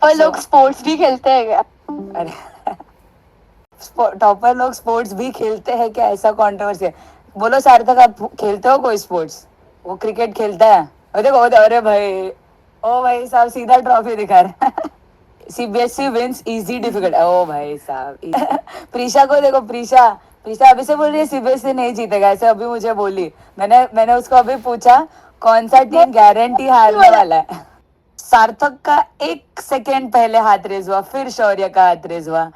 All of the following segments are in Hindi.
और लोग स्पोर्ट्स भी खेलते हैं क्या? अरे टॉपर लोग स्पोर्ट्स भी खेलते हैं क्या, ऐसा कंट्रोवर्सी है। बोलो सार्थक, आप खेलते हो कोई स्पोर्ट्स? वो क्रिकेट खेलता है। अरे देखो अरे भाई, ओ भाई साहब सीधा ट्रॉफी दिखा रहा है। सीबीएसई विंस इजी डिफिकल्ट, ओ भाई साहब। प्रीशा को देखो, प्रीशा प्रीशा अभी से बोल रही है सीबीएसई नहीं जीतेगा, ऐसे अभी मुझे बोली। मैंने उसको अभी पूछा कौन सा टीम गारंटी हारने वाला है। सार्थक का 1 सेकेंड पहले हाथ रेज हुआ, फिर शौर्य का हाथ रेज हुआ।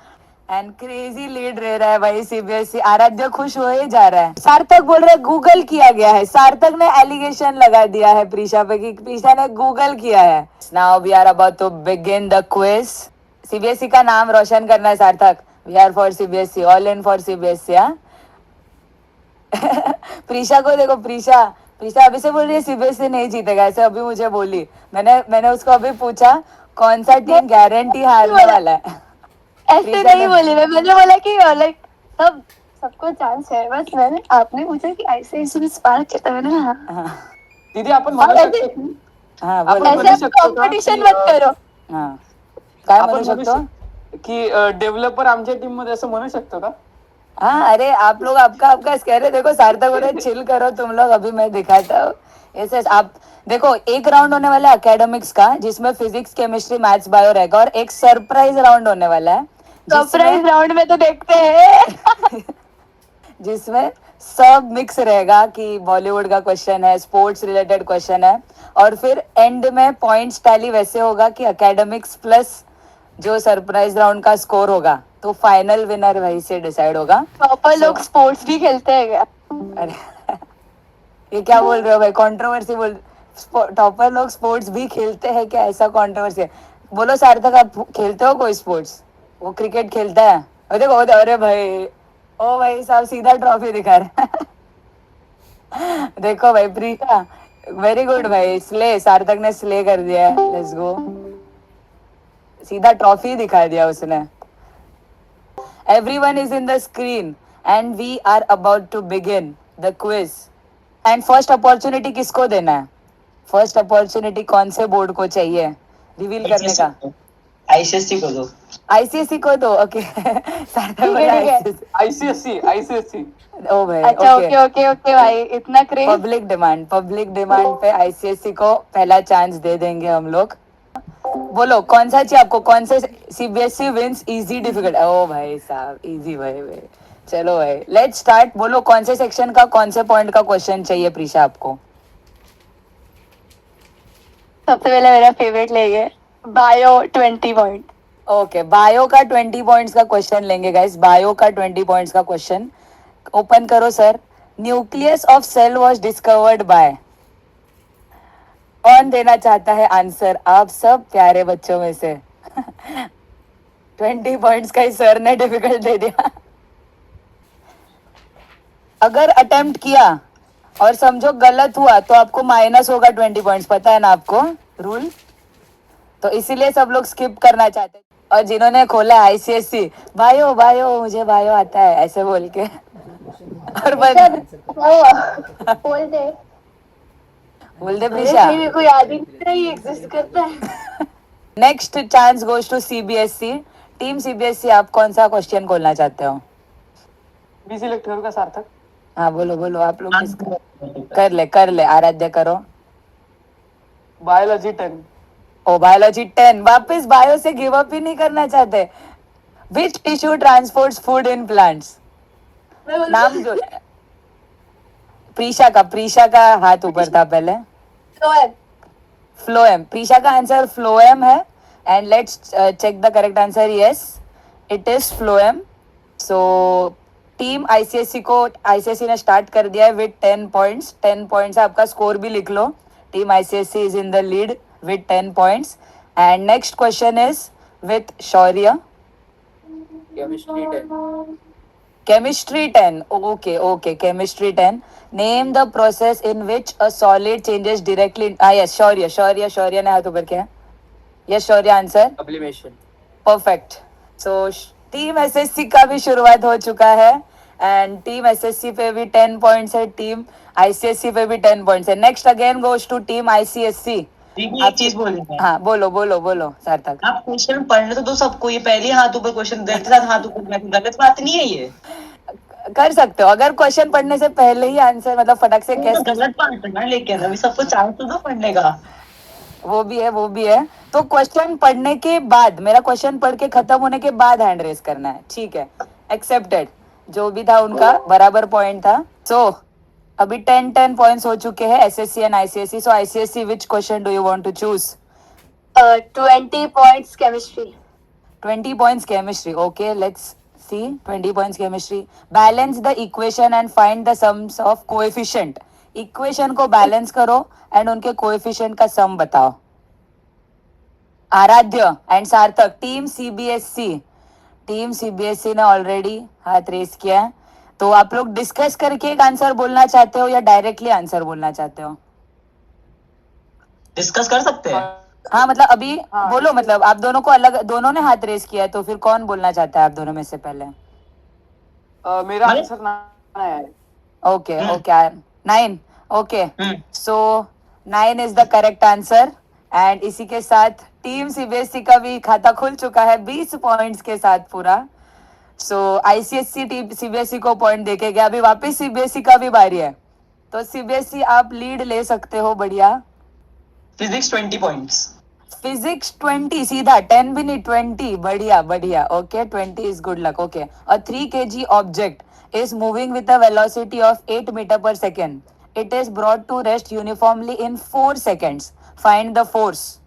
एंड क्रेजी लीड रह रहा है भाई सीबीएसई। आराध्य खुश हो ही जा रहा है। सार्थक बोल रहे गूगल किया गया है। सार्थक ने एलिगेशन लगा दिया है प्रीशा पे कि प्रीशा ने गूगल किया है। Now we are about to begin the quiz. CBSE का नाम रोशन करना है Sarthak. We are for CBSE, all in for CBSE. Preesha को देखो, प्रीशा प्रीशा अभी से बोल रही है सीबीएसई नहीं जीतेगा, ऐसे अभी मुझे बोली। मैंने उसको अभी पूछा कौन सा टीम गारंटी हारने वाला है। ऐसे नहीं बोली मैंने बोला कि लाइक सब सबको चांस है, बस मैंने आपने पूछा कि आईसीआईसीआई स्पार्क है तो मैंने हाँ। दीदी आपण म्हणू शकतो हाँ आपण बोलो म्हणू ऐसे शकतो का कॉम्पिटिशन मत करो। हाँ काय आपण म्हणू म्हणू शकतो? की डेव्हलपर आमच्या टीम मध्ये असं म्हणू शकतो का? हाँ अरे आप लोग आपका आपका कह रहे, देखो सार्थक बोले चिल करो तुम लोग, अभी मैं दिखाता हूँ। ऐसे आप देखो, एक राउंड होने वाला है एकेडमिक्स का, जिसमें फिजिक्स केमिस्ट्री मैथ्स बायो रहेगा, और एक सरप्राइज राउंड होने वाला है सरप्राइज राउंड में तो देखते हैं। जिसमें सब मिक्स रहेगा कि बॉलीवुड का क्वेश्चन है, स्पोर्ट्स रिलेटेड क्वेश्चन है, और फिर एंड में पॉइंट्स टैली वैसे होगा कि एकेडमिक्स प्लस जो सरप्राइज राउंड का स्कोर होगा, तो फाइनल विनर वही से डिसाइड होगा। प्रॉपर लोग स्पोर्ट्स भी खेलते हैं क्या? अरे ये क्या बोल रहे हो भाई, कंट्रोवर्सी बोल। टॉपर लोग स्पोर्ट्स भी खेलते हैं क्या, ऐसा कंट्रोवर्सी है। बोलो सार्थक, आप खेलते हो कोई स्पोर्ट्स? वो क्रिकेट खेलता है। अरे देखो अरे भाई, ओ भाई साहब सीधा ट्रॉफी दिखा रहा है। देखो भाई प्रीता, वेरी गुड भाई, स्ले सार्थक ने स्ले कर दिया है। लेट्स गो, सीधा ट्रॉफी दिखा दिया उसने। Everyone is in the screen and we are about to begin the quiz. And first opportunity किसको देना है? फर्स्ट अपॉर्चुनिटी कौन से बोर्ड को चाहिए रिवील करने का? आईसीएससी को दो। आईसीएससी को दो, ओके। आईसीएससी आईसीएससी ओ भाई, अच्छा ओके ओके ओके भाई, इतना क्रेज। पब्लिक डिमांड पे आईसीएससी को पहला चांस दे देंगे हम लोग। बोलो कौन सा चाहिए आपको, कौन से? सीबीएसई विंस इजी डिफिकल्ट, ओ भाई साहब इजी भाई। चलो भाई लेट्स स्टार्ट। बोलो कौन से सेक्शन का कौन से पॉइंट का क्वेश्चन चाहिए प्रीशा आपको? सबसे पहले मेरा फेवरेट लेंगे बायो 20 पॉइंट। ओके, बायो का 20 पॉइंट्स का क्वेश्चन लेंगे गाइस। बायो का 20 पॉइंट्स का क्वेश्चन ओपन करो sir. Nucleus of cell was discovered by. कौन देना चाहता है आंसर, आप सब प्यारे बच्चों में से? 20 पॉइंट्स का ही सर ने डिफिकल्ट दे दिया। अगर अटेम्प्ट किया और समझो गलत हुआ तो आपको माइनस होगा 20 पॉइंट्स, पता है ना आपको रूल? तो इसीलिए सब लोग स्किप करना चाहते हैं। और जिन्होंने खोला आईसीएससी, बायो बायो मुझे बायो आता है ऐसे बोल के, और बोल दे प्रीशा, मेरे को याद ही नहीं एग्जिस्ट करता है। Next chance goes to CBSE. Team CBSE, आप कौन सा क्वेश्चन खोलना चाहते हो? बी सिलेक्ट करू का सार्थक? हाँ बोलो बोलो, आप लोग कर ले आराध्य करो। बायोलॉजी 10। ओ बायोलॉजी 10, वापस बायो से गिव अप ही नहीं करना चाहते। Which tissue transports food in plants? नाम जो प्रीशा का हाथ ऊपर था पहले। फ्लोएम, प्रीशा का आंसर फ्लोएम है। And let's check the correct answer. Yes it is phloem. So team ICSC ने स्टार्ट कर दिया है विद 10 पॉइंट्स। 10 पॉइंट्स है आपका, स्कोर भी लिख लो। Team ICSC is in the lead with 10 points. And next question is with Shaurya. Chemistry 10. Okay. Chemistry 10. Name the process in which a solid changes directly. Yes, Shaurya ने हाथ ऊपर किया. Yes, Shaurya answer. Sublimation. Perfect. So team SSC का भी शुरुआत हो चुका है। एंड टीम एसएससी पे भी 10 पॉइंट्स है, टीम आईसीएससी पे भी 10 पॉइंट्स है। Next again goes to team ICSC. दीदी एक चीज बोली मैं, हाँ बोलो बोलो बोलो सार्थक। आप क्वेश्चन पढ़ने तो दो सबको, ये पहले ही हाथ ऊपर क्वेश्चन गलत साथ हाथ ऊपर, गलत बात नहीं है ये। कर सकते हो अगर क्वेश्चन पढ़ने से पहले ही आंसर मतलब फटक से ये कैस तो कर। गलत बात है ना, लेकिन अभी सबको चांस तो दो पढ़ने का। वो भी है वो भी है। तो क्वेश्चन पढ़ने के बाद, मेरा क्वेश्चन पढ़ के खत्म होने के बाद हैंड रेस करना है, ठीक है? एक्सेप्टेड। जो भी था उनका बराबर पॉइंट था। सो अभी 10 पॉइंट्स हो चुके हैं SSC and ICSC. So ICSC which question do you want to choose? 20 points chemistry. 20 points chemistry. Okay, let's see. 20 points chemistry. Balance the equation and find the sums of coefficient. Equation को balance करो and उनके coefficient का sum बताओ. आराध्य एंड सार्थक, टीम सीबीएसई। टीम सीबीएसई ने ऑलरेडी हाथ रेस किया है। तो आप लोग डिस्कस करके एक आंसर बोलना चाहते हो या डायरेक्टली आंसर बोलना चाहते हो? डिस्कस कर सकते हैं। हाँ मतलब अभी बोलो, मतलब आप दोनों को अलग, दोनों ने हाथ रेस किया है तो फिर कौन बोलना चाहता है आप दोनों में से पहले? मेरा मतलब- आंसर ना है। Okay okay 9। Okay hmm. So 9 is the correct answer and इसी के साथ टीम सीबीएसई का भी खाता खुल चुका है 20 पॉइंट्स के साथ पूरा। सो आईसीएससी टीम सीबीएसई को पॉइंट देके गया। अभी वापस सीबीएसई का भी बारी है, तो सीबीएसई आप लीड ले सकते हो। बढ़िया। Physics 20 points. फिजिक्स 20 सीधा, 10 भी नहीं 20। बढ़िया बढ़िया। Okay 20 is good luck. Okay a 3 kg object is moving with a velocity of 8 metre per second. It is brought to rest uniformly in 4 seconds. Find the force.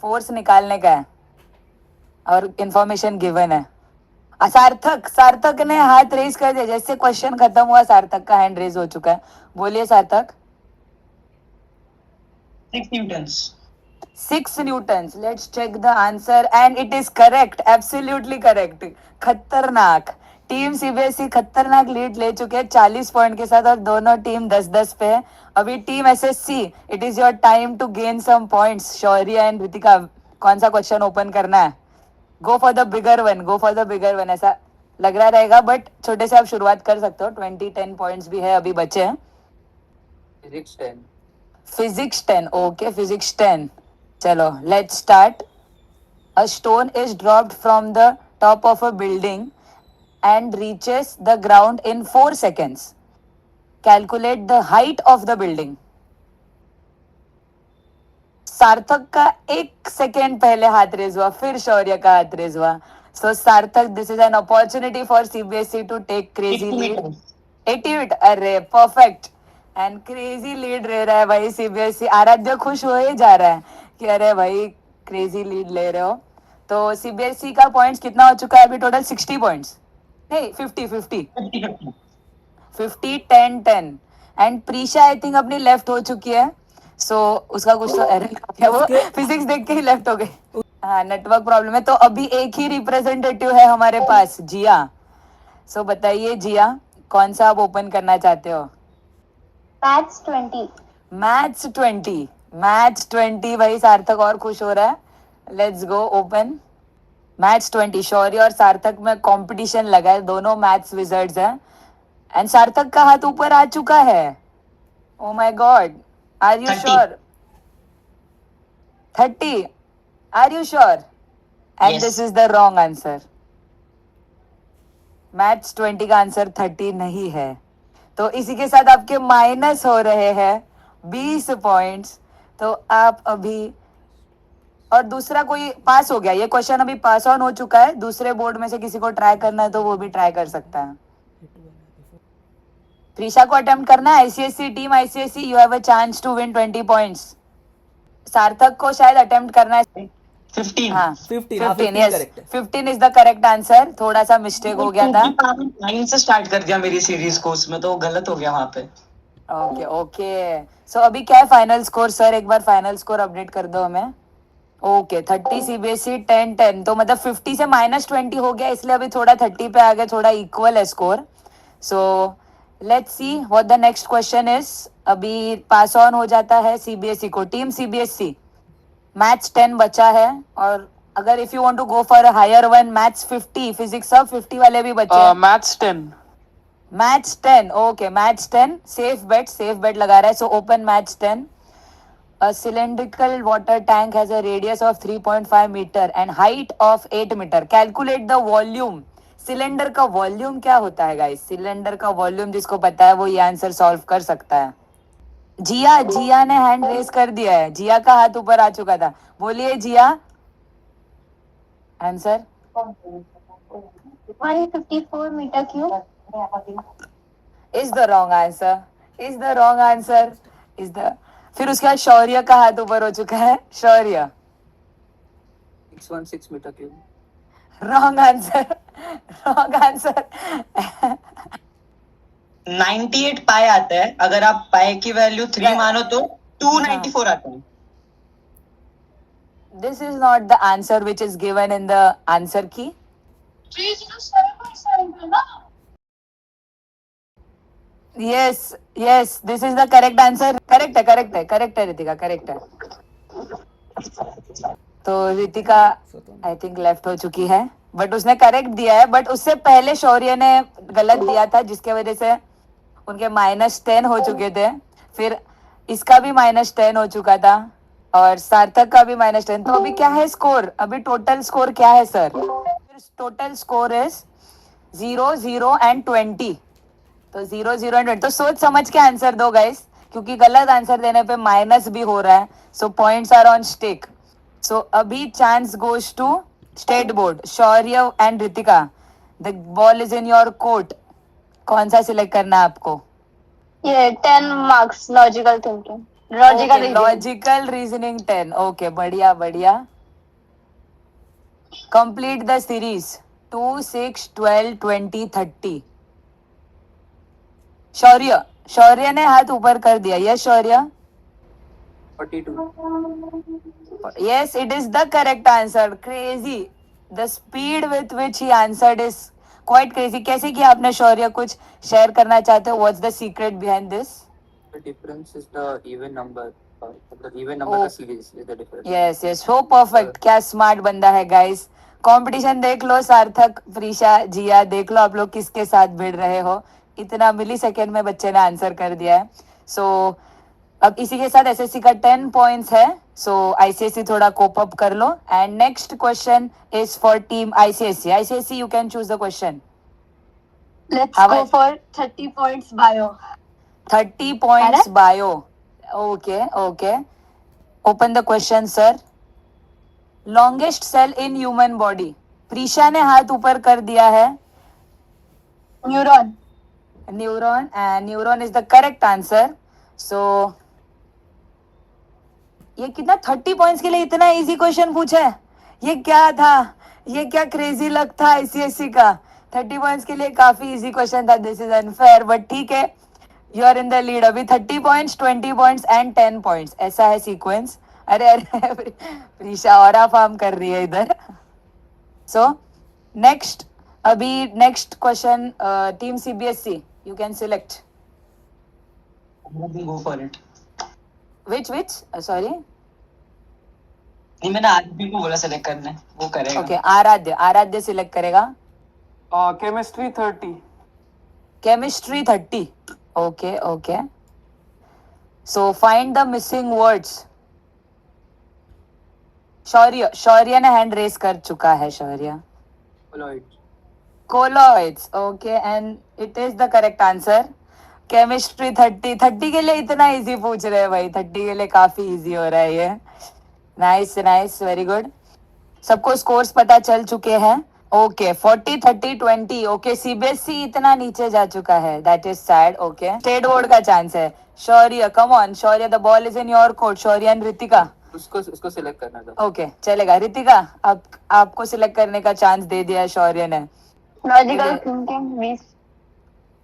Force निकालने का है और इंफॉर्मेशन गिवन है। सार्थक, सार्थक ने हाथ रेज कर दिया। जैसे क्वेश्चन खत्म हुआ सार्थक का हैंड रेज हो चुका है। बोलिए सार्थक। 6 Newton's. 6 newtons. Let's check the answer and it is correct. Absolutely correct. खतरनाक। टीम सीबीएसई खतरनाक लीड ले चुके हैं 40 पॉइंट के साथ और दोनों टीम 10-10 पे है। अभी team SSC, it is your time to gain some points. Shaurya and Ritika, कौन सा क्वेश्चन ओपन करना है? Go for the bigger one, go for the bigger one. ऐसा लग रहा रहेगा बट छोटे से आप शुरुआत कर सकते हो। 10 पॉइंट्स भी है अभी बचे हैं। फिजिक्स 10। फिजिक्स 10। Okay physics 10। चलो let's start. A stone is dropped from the top of a building and reaches the ground in 4 seconds. Calculate the height of the building. सार्थक का 1 सेकेंड पहले हाथ रेज हुआ, फिर शौर्य का हाथ रेज हुआ। So Sarthak, this is an opportunity for CBSE to take crazy 80 lead. meters. 88। अरे परफेक्ट एंड क्रेजी लीड ले रहा है भाई सीबीएसई। आराध्य खुश हो ही जा रहा है कि अरे भाई क्रेजी लीड ले रहे हो। तो सीबीएसई का पॉइंट्स कितना हो चुका है अभी टोटल? 60 पॉइंट्स नहीं 50 50 50-50। 50 10 10 एंड प्रीशा आई थिंक अपनी लेफ्ट हो चुकी है। सो उसका कुछ तो एरर है, वो फिजिक्स देख के ही लेफ्ट हो गई। हाँ नेटवर्क प्रॉब्लम है। तो अभी एक ही रिप्रेजेंटेटिव है हमारे पास, जिया। सो बताइए जिया, कौन सा आप ओपन करना चाहते हो? Maths 20. मैथ्स 20। मैथ्स 20 भाई सार्थक और खुश हो रहा है। Let's go open maths 20। शौर्य और सार्थक में कंपटीशन लगा है, दोनों मैथ्स विजर्ड्स हैं एंड सार्थक का हाथ ऊपर आ चुका है। Oh my god, are you 30. Sure? 30। Are you sure? And Yes. This is the wrong answer. Maths 20 का आंसर 30 नहीं है। तो इसी के साथ आपके माइनस हो रहे हैं 20 पॉइंट्स। तो आप अभी, और दूसरा कोई पास हो गया, ये क्वेश्चन अभी पास ऑन हो चुका है। दूसरे बोर्ड में से किसी को ट्राई करना है तो वो भी ट्राई कर सकता है। त्रिशा को अटेम्प्ट करना है। ICSC team, ICSC you have a chance to win 20 points. Sarthak को शायद अटेम्प्ट करना है। 15। हाँ 15 यस correct है। 15 इज द करेक्ट आंसर। थोड़ा सा मिस्टेक हो गया था। 9 से स्टार्ट कर दिया मेरी सीरीज को, उसमें तो गलत हो गया वहां पे। ओके ओके सो अभी क्या है फाइनल स्कोर? सर एक बार फाइनल स्कोर अपडेट कर दो हमें। Okay 30 CBSE 10 10। तो मतलब 50 से -20 हो गया, इसलिए अभी थोड़ा 30 पे आ गया, थोड़ा इक्वल है score. So let's see what the next question is. अभी पास ऑन हो जाता है सीबीएसई को। टीम सीबीएसई मैथ्स 10 बचा है और अगर if you want to go for a higher one, maths 50, physics सब 50 वाले भी बचे हैं। Maths 10। Maths 10। Okay maths 10 safe bet लगा रहा है। So open maths 10। A cylindrical water tank has a radius of 3.5 meter and height of 8 meter. Calculate the volume. Cylinder का वॉल्यूम क्या होता है गाइस? सिलेंडर का वॉल्यूम जिसको पता है वो ये आंसर सॉल्व कर सकता है. जिया ने हैंड रेस कर दिया है. जिया का हाथ ऊपर आ चुका था. बोलिए Jiya. Answer 154 metre cube. Is the wrong answer. Is the wrong answer. Is the. फिर उसके बाद शौर्य का हाथ ऊपर हो चुका है. Shaurya 616 metre cube. Wrong answer. Wrong answer. 98 pi आता है. अगर आप पाई की वैल्यू 3 मानो तो 294 आता है. This is not the answer which is given in the answer key. 307.7 ना. Yes, this is the correct answer. Correct है रितिका, correct है. तो रितिका आई थिंक लेफ्ट हो चुकी है, बट उसने करेक्ट दिया है. बट उससे पहले शौर्य ने गलत दिया था, जिसके वजह से उनके -10 हो चुके थे. फिर इसका भी -10 हो चुका था और सार्थक का भी -10. तो अभी क्या है स्कोर? अभी टोटल स्कोर क्या है sir? Total score is 0, 0 and 20. तो 0, 0 and 20. तो सोच समझ के आंसर दो गाइस, क्योंकि गलत आंसर देने पे माइनस भी हो रहा है. So points are on stake. So अभी chance goes to state board. Shaurya and Ritika, the ball is in your court. कौन सा सिलेक्ट करना है आपको? ये 10 marks logical thinking. Logical reasoning 10. Okay, बढ़िया बढ़िया. Complete the series 2, 6, 12, 20, 30. शौर्य ने हाथ ऊपर कर दिया. Yes Shaurya. 42. Yes, it is the correct answer. Crazy. The speed with which he answered is quite crazy. कैसे किया आपने शौर्य? कुछ शेयर करना चाहते हो? What's the secret behind this? The difference is the even number. The even number का series is the difference. Yes, so perfect. क्या स्मार्ट बंदा है गाइस. कंपटीशन देख लो. सार्थक, प्रीशा, जिया, देख लो आप लोग किसके साथ भिड़ रहे हो. इतना मिली सेकेंड में बच्चे ने आंसर कर दिया है. सो अब इसी के साथ एसएससी का 10 पॉइंट्स है. सो आईसीएससी थोड़ा कोप अप कर लो. And next question is for team ICSE. ICSE you can choose the question. Let's go for 30 points bio. 30 points bio. Okay. Open the question, sir. Longest cell in human body. Prisha ने हाथ ऊपर कर दिया है. Neuron. Neuron, and neuron is the correct answer. So ये कितना 30 पॉइंट्स के लिए इतना इजी क्वेश्चन पूछा है. ये क्या था? ये क्या क्रेजी लक था आईसीएससी का. 30 पॉइंट्स के लिए काफी इजी क्वेश्चन था. दिस इज अनफेयर, बट ठीक है. You are in the lead. अभी 30 पॉइंट्स, 20 पॉइंट्स एंड 10 पॉइंट्स. ऐसा है सीक्वेंस. अरे प्रीशा और फार्म कर रही है इधर. सो next question. Team CBSE, you can select. Go for it. Which? Sorry. नहीं, मैंने आरबी को बोला सेलेक्ट करना है, वो करेगा. Okay, आराध्य सिलेक्ट करेगा. Chemistry 30. Chemistry 30. Okay. So find the missing words. शौर्य ने हैंड रेस कर चुका है. शौर्य. Colloids. Okay, and it is the correct answer. Chemistry 30 के लिए इतना इजी पूछ रहे हैं भाई. 30 के लिए काफी इजी हो रहा है ये. Nice, very good. सबको स्कोर्स पता चल चुके हैं. ओके, 40, 30, 20. ओके, सीबीएसई इतना नीचे जा चुका है. That is sad. Okay, state board का चांस है. Shaurya, come on Shaurya, the ball is in your court. Shaurya and Ritika. उसको सिलेक्ट करना था. ओके, चलेगा. रितिका, आपको सिलेक्ट करने का चांस दे दिया है शौर्य ने. Logical thinking 20.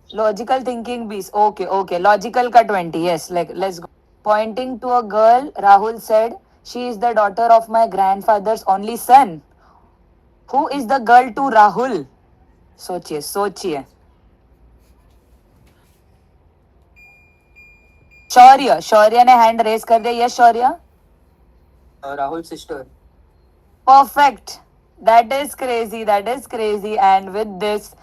Logical thinking 20. Okay. Logical का 20. Yes, let's go. Pointing to a girl, Rahul said, she is the daughter of my grandfather's only son. Who is the girl to Rahul? सोचिए. शौर्य ने हैंड रेस कर दिया. Yes Shaurya. Rahul sister. Perfect. That is crazy. And with this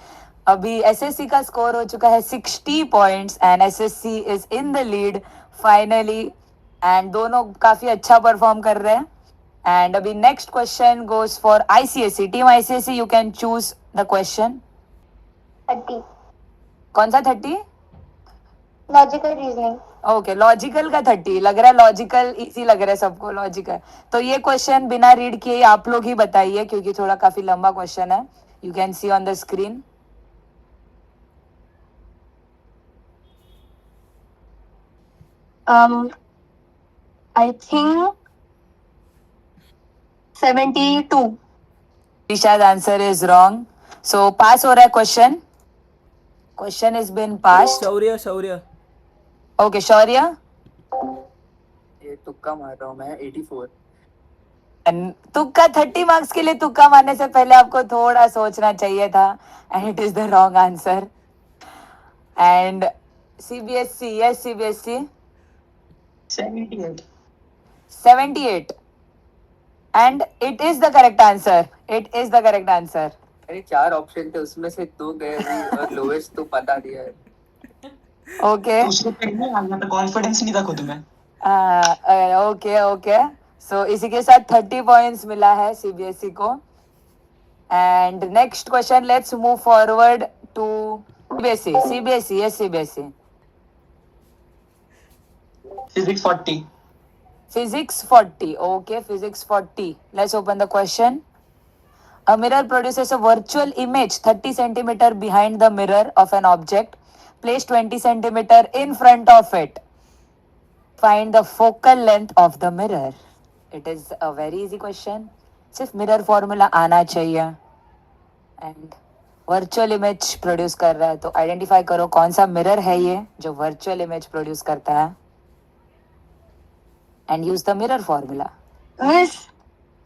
अभी एसएससी का स्कोर हो चुका है 60 points and SSC is in the lead finally. And दोनों काफी अच्छा परफॉर्म कर रहे हैं. एंड अभी next question goes for ICSC. Team ICSC, you can choose the question. 30. कौन सा 30? Logical reasoning. ओके, लॉजिकल का 30 लग रहा है. लॉजिकल इजी लग रहा है सबको. लॉजिकल तो ये क्वेश्चन बिना रीड किए आप लोग ही बताइए, क्योंकि थोड़ा काफी लंबा क्वेश्चन है. You can see on the screen. I think 72. Risha's answer is wrong. So pass हो रहा है question. Question is been passed. Shaurya Shaurya okay, Shaurya. ये तुक्का मार रहा हूँ मैं 84. तुक्का 30 मार्क्स के लिए तुक्का मारने से पहले आपको थोड़ा सोचना चाहिए था. And it is the wrong answer. And CBSE, yes CBSE. 78. 78. And it is the correct answer. It is the correct answer. अरे 4 ऑप्शन थे, उसमें से 2 गए भी और लोएस्ट तो पता दिया है. ओके. उसको पहले आ गया था, कॉन्फिडेंस नहीं था खुद में. Okay okay. सो इसी के साथ 30 पॉइंट्स मिला है सीबीएसई को. And next question, let's move forward to CBSE. CBSE, yes CBSE. Physics 40. Physics 40. Okay, physics 40. Let's open the question. A mirror produces a virtual image 30 centimeter behind the mirror of an object. Place 20 centimeter in front of it. Find the focal length of the mirror. It is a very easy question. सिर्फ मिरर फॉर्मूला आना चाहिए. एंड वर्चुअल इमेज प्रोड्यूस कर रहा है, तो आइडेंटिफाई करो कौन सा मिरर है ये जो वर्चुअल इमेज प्रोड्यूस करता है. And use the mirror formula. Miss,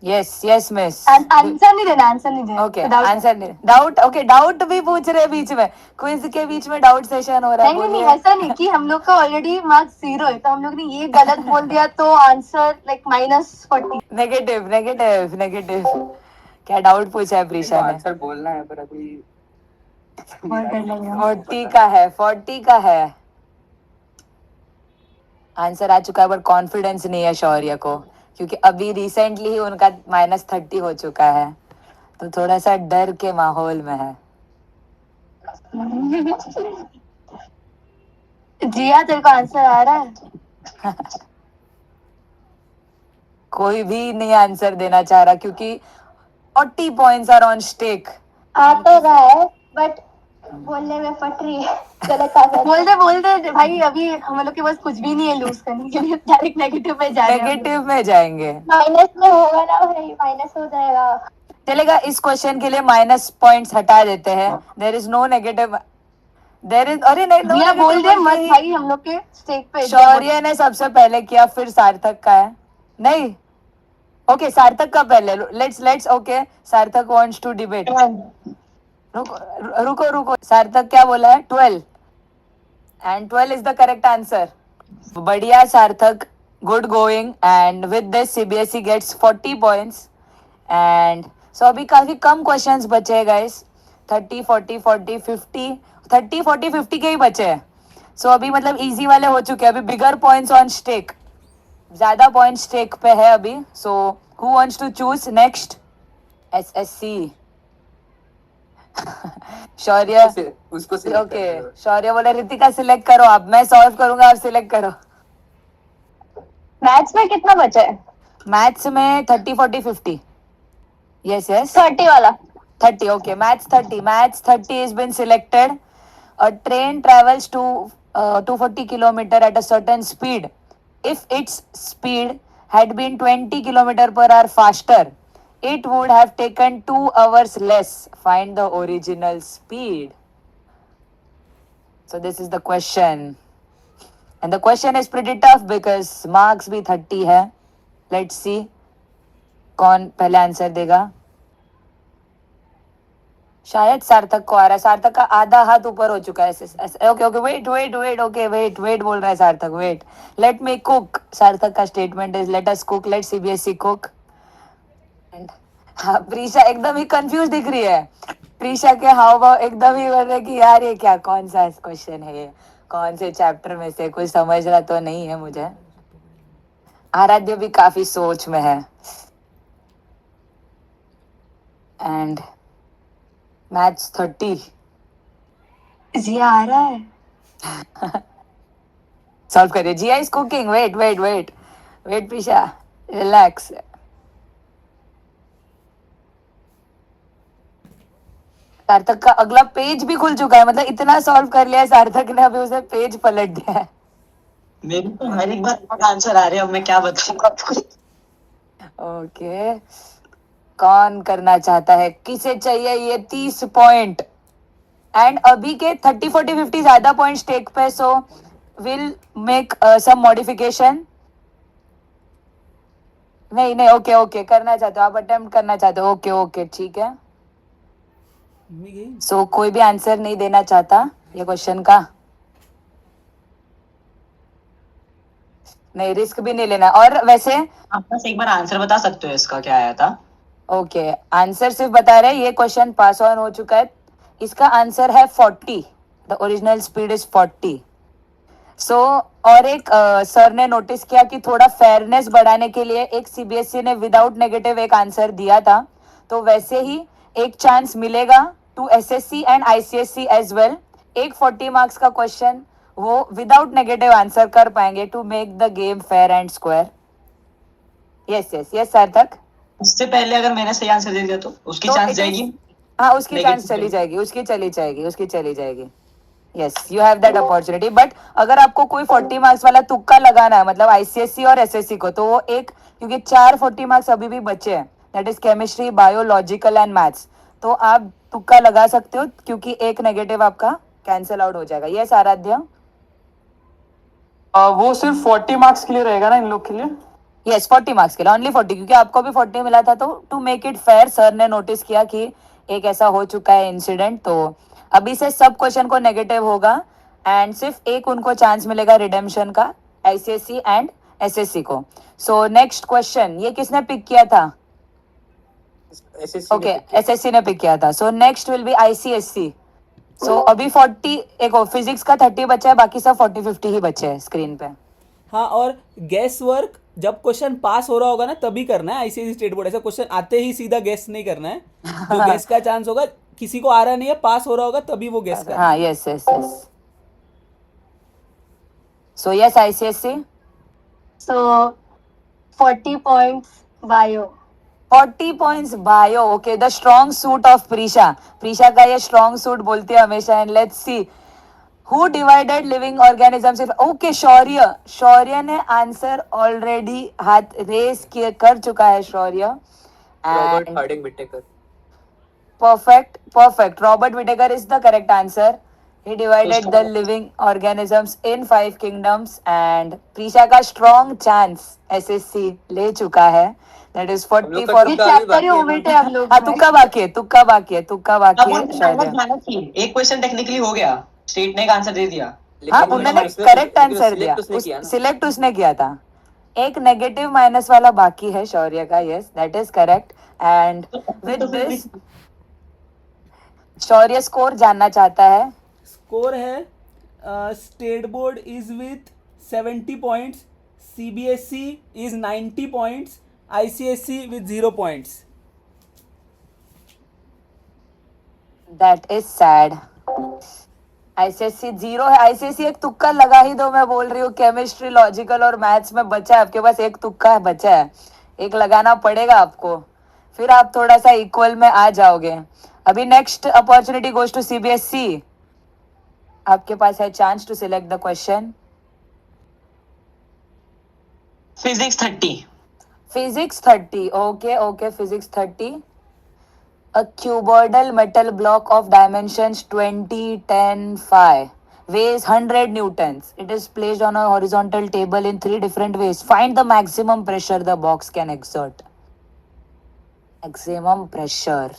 Yes, yes, miss. Answer नहीं देना, आंसर नहीं देना. Okay, Without- आंसर नहीं. डाउट. ओके, डाउट भी पूछ रहे हैं बीच में. क्विज के बीच में डाउट सेशन हो रहा है. नहीं नहीं नहीं, बोलिए. ऐसा नहीं कि हम लोग का ऑलरेडी मार्क्स 0 है, तो हम लोग ने ये गलत बोल दिया तो answer like -40. Negative negative negative. क्या डाउट पूछा है प्रीशा ने? आंसर बोलना है पर अभी और कर लेंगे. 40 का है. 40 का है. आंसर आ चुका है, बट कॉन्फिडेंस नहीं है शौर्य को, क्योंकि अभी रिसेंटली ही उनका -30 हो चुका है, तो थोड़ा सा डर के माहौल में है. जिया, तेरे को आंसर आ रहा है? कोई भी नहीं आंसर देना चाह रहा, क्योंकि 40 पॉइंट्स आर ऑन स्टेक. आ तो रहा है बट बोलने में फट रही है. गलत आंसर बोल दे भाई. अभी हम लोग के पास कुछ भी नहीं है लूज करने के लिए. डायरेक्ट नेगेटिव पे जा रहे हैं. नेगेटिव में जाएंगे. माइनस में होगा ना भाई, माइनस हो जाएगा. चलेगा, इस क्वेश्चन के लिए माइनस पॉइंट्स हटा देते हैं. There is no negative. There is, अरे नहीं, no जिया बोल दे negative मत नहीं. भाई, हम लोग के स्टेक पे. शौर्य ने सबसे पहले किया, फिर सार्थक का है. नहीं, ओके, सार्थक का पहले. Let's okay. Sarthak wants to debate. रुको रुको. सार्थक क्या बोला है? 12. And 12 is the correct answer. बढ़िया Sarthak, good going. And with this CBSE gets 40 points. And so अभी काफी कम क्वेश्चंस बचे हैं गाइस. 30, 40, 40, 50. 30, 40, 50 के ही बचे हैं. सो अभी मतलब इजी वाले हो चुके हैं. अभी बिगर पॉइंट्स ऑन स्टेक, ज्यादा पॉइंट स्टेक पे है अभी. So who wants to choose next? SSC. Shaurya. उसको select ओके, कर दो. शौर्य बोले रितिका सिलेक्ट करो आप, मैं सॉल्व करूंगा, आप सिलेक्ट करो. मैथ्स में कितना बचा है? मैथ्स में 30, 40, 50. यस यस, 30 वाला. 30. Okay, maths 30. Maths 30 is been selected. A train travels to 240 kilometer at a certain speed. If its speed had been 20 kilometer per hour faster, it would have taken 2 hours less. Find the original speed. So this is the question. And the question is pretty tough because marks भी 30 है. Let's see कौन पहले आंसर देगा. शायद सार्थक को आ रहा है. सार्थक का आधा हाथ ऊपर हो चुका है. Okay okay, wait wait wait. Okay, wait wait बोल रहा है Sarthak. Wait, let me cook. Sarthak का statement is let us cook, let CBSE cook. And हाँ, प्रीशा एकदम ही कंफ्यूज दिख रही है. प्रीशा के हाव भाव एकदम ही बोल रहे कि यार ये क्या, कौन सा क्वेश्चन है ये, कौन से चैप्टर में से, कुछ समझ रहा तो नहीं है मुझे. आराध्य भी काफी सोच में है. And maths 30. जिया आ रहा है. सॉल्व करिए. Jiya is cooking. Wait Preesha, relax. Sarthak का अगला पेज भी खुल चुका है. मतलब इतना सॉल्व कर लिया है सार्थक ने, अभी उसे पेज पलट दिया है. मेरे को हर एक बार आंसर आ रहे हैं, अब मैं क्या बताऊंगा आपको. ओके, कौन करना चाहता है? किसे चाहिए ये 30 पॉइंट? एंड अभी के 30 40 50 ज्यादा पॉइंट टेक पे, so will make some modification. नहीं, ओके करना चाहते हो आप, अटेम्प्ट करना चाहते हो? ओके ठीक है. सो कोई भी आंसर नहीं देना चाहता ये क्वेश्चन का? नहीं, रिस्क भी नहीं लेना. और वैसे आप बस एक बार आंसर बता सकते हो इसका क्या आया था? ओके, आंसर सिर्फ बता रहे. ये क्वेश्चन पास ऑन हो चुका है. इसका आंसर है 40. The original speed is 40. सो और एक सर ने नोटिस किया कि थोड़ा फेयरनेस बढ़ाने के लिए एक सीबीएसई ने विदाउट नेगेटिव एक आंसर दिया था, तो वैसे ही एक चांस मिलेगा to SSC and ICSC as well. एक 40 मार्क्स का क्वेश्चन वो विदाउट नेगेटिव आंसर कर पाएंगे to make the game fair and square. Yes Sarthak. उससे पहले अगर मैंने सही आंसर दे दिया तो उसकी तो चांस it is- जाएगी. हाँ, उसकी Negative चांस चली जाएगी. Yes, you have that opportunity. But अगर आपको कोई 40 मार्क्स वाला तुक्का लगाना है, मतलब आईसीएससी और एसएससी को, तो वो एक, क्योंकि 4 40 मार्क्स अभी भी बचे हैं, that is chemistry, biological and maths, तो आप तुक्का लगा सकते हो क्योंकि एक नेगेटिव आपका कैंसिल आउट हो जाएगा. यस आराध्य. वो सिर्फ 40 मार्क्स के लिए रहेगा ना इन लोग के लिए? यस, 40 मार्क्स के लिए, ओनली 40, क्योंकि आपको भी 40 मिला था. तो to make it fair sir ने नोटिस किया कि एक ऐसा हो चुका है इंसिडेंट, तो अभी से सब क्वेश्चन को नेगेटिव होगा एंड सिर्फ एक उनको चांस मिलेगा रिडेम्पशन का, आईसीएससी एंड एसएससी को. सो नेक्स्ट क्वेश्चन ये किसने पिक किया था? एसएससी ओके, एसएससी ने पिक किया था. So next will be ICSE. So अभी 40, एक फिजिक्स का 30 बचा है, बाकी सब 40 50 ही बचे हैं स्क्रीन पे. हाँ, और गैस वर्क जब क्वेश्चन पास हो रहा होगा ना तभी करना है. आईसीएसई स्टेट बोर्ड ऐसा क्वेश्चन आते ही सीधा गैस नहीं करना है. जो गैस का चांस होगा, किसी को आ रहा नहीं है, पास हो रहा होगा तभी वो गैस करना है. हाँ, yes. So yes ICSE. So 40 points bio. 40 points bio. Okay, the strong suit of Preesha का ये स्ट्रॉन्ग सूट बोलती है हमेशा. And let's see who divided living organisms. Okay, Shaurya ने आंसर ऑलरेडी हाथ रेस कर चुका है. Shaurya. Robert Harding Whittaker. Perfect. Robert Whittaker is the correct answer. He divided the living organisms in 5 kingdoms and Prisha का strong chance SSC ले चुका है. That is 40 for. ये चैप्टर ही ओमिट है हम लोग. हाँ, तुक्का बाकी है. अब उनको शौर्य. जाना चाहिए. एक क्वेश्चन टेक्निकली हो गया, स्टेट ने एक आंसर दे दिया. हाँ, उन्होंने करेक्ट आंसर दिया. सिलेक्ट उसने किया था. एक नेगेटिव माइनस वाला बाकी है शौर्य का. Yes, that is correct. And with this Shaurya score जानना चाहता है. स्कोर है state board is with 70 points, CBSE is 90 points, ICSE with 0 points. That is sad. ICSC 0 है. आईसीएससी एक तुक्का लगा ही दो. मैं बोल रही हूँ केमिस्ट्री, लॉजिकल और मैथ्स में बचा है आपके पास एक तुक्का बचा है. एक लगाना पड़ेगा आपको, फिर आप थोड़ा सा इक्वल में आ जाओगे. अभी next opportunity goes to CBSE. आपके पास है chance to select the question. Physics 30. Okay, physics 30. A cuboidal metal block of dimensions 20, 10, 5 weighs 100 newtons. It is placed on a horizontal table in 3 different ways. Find the maximum pressure the box can exert. Maximum pressure.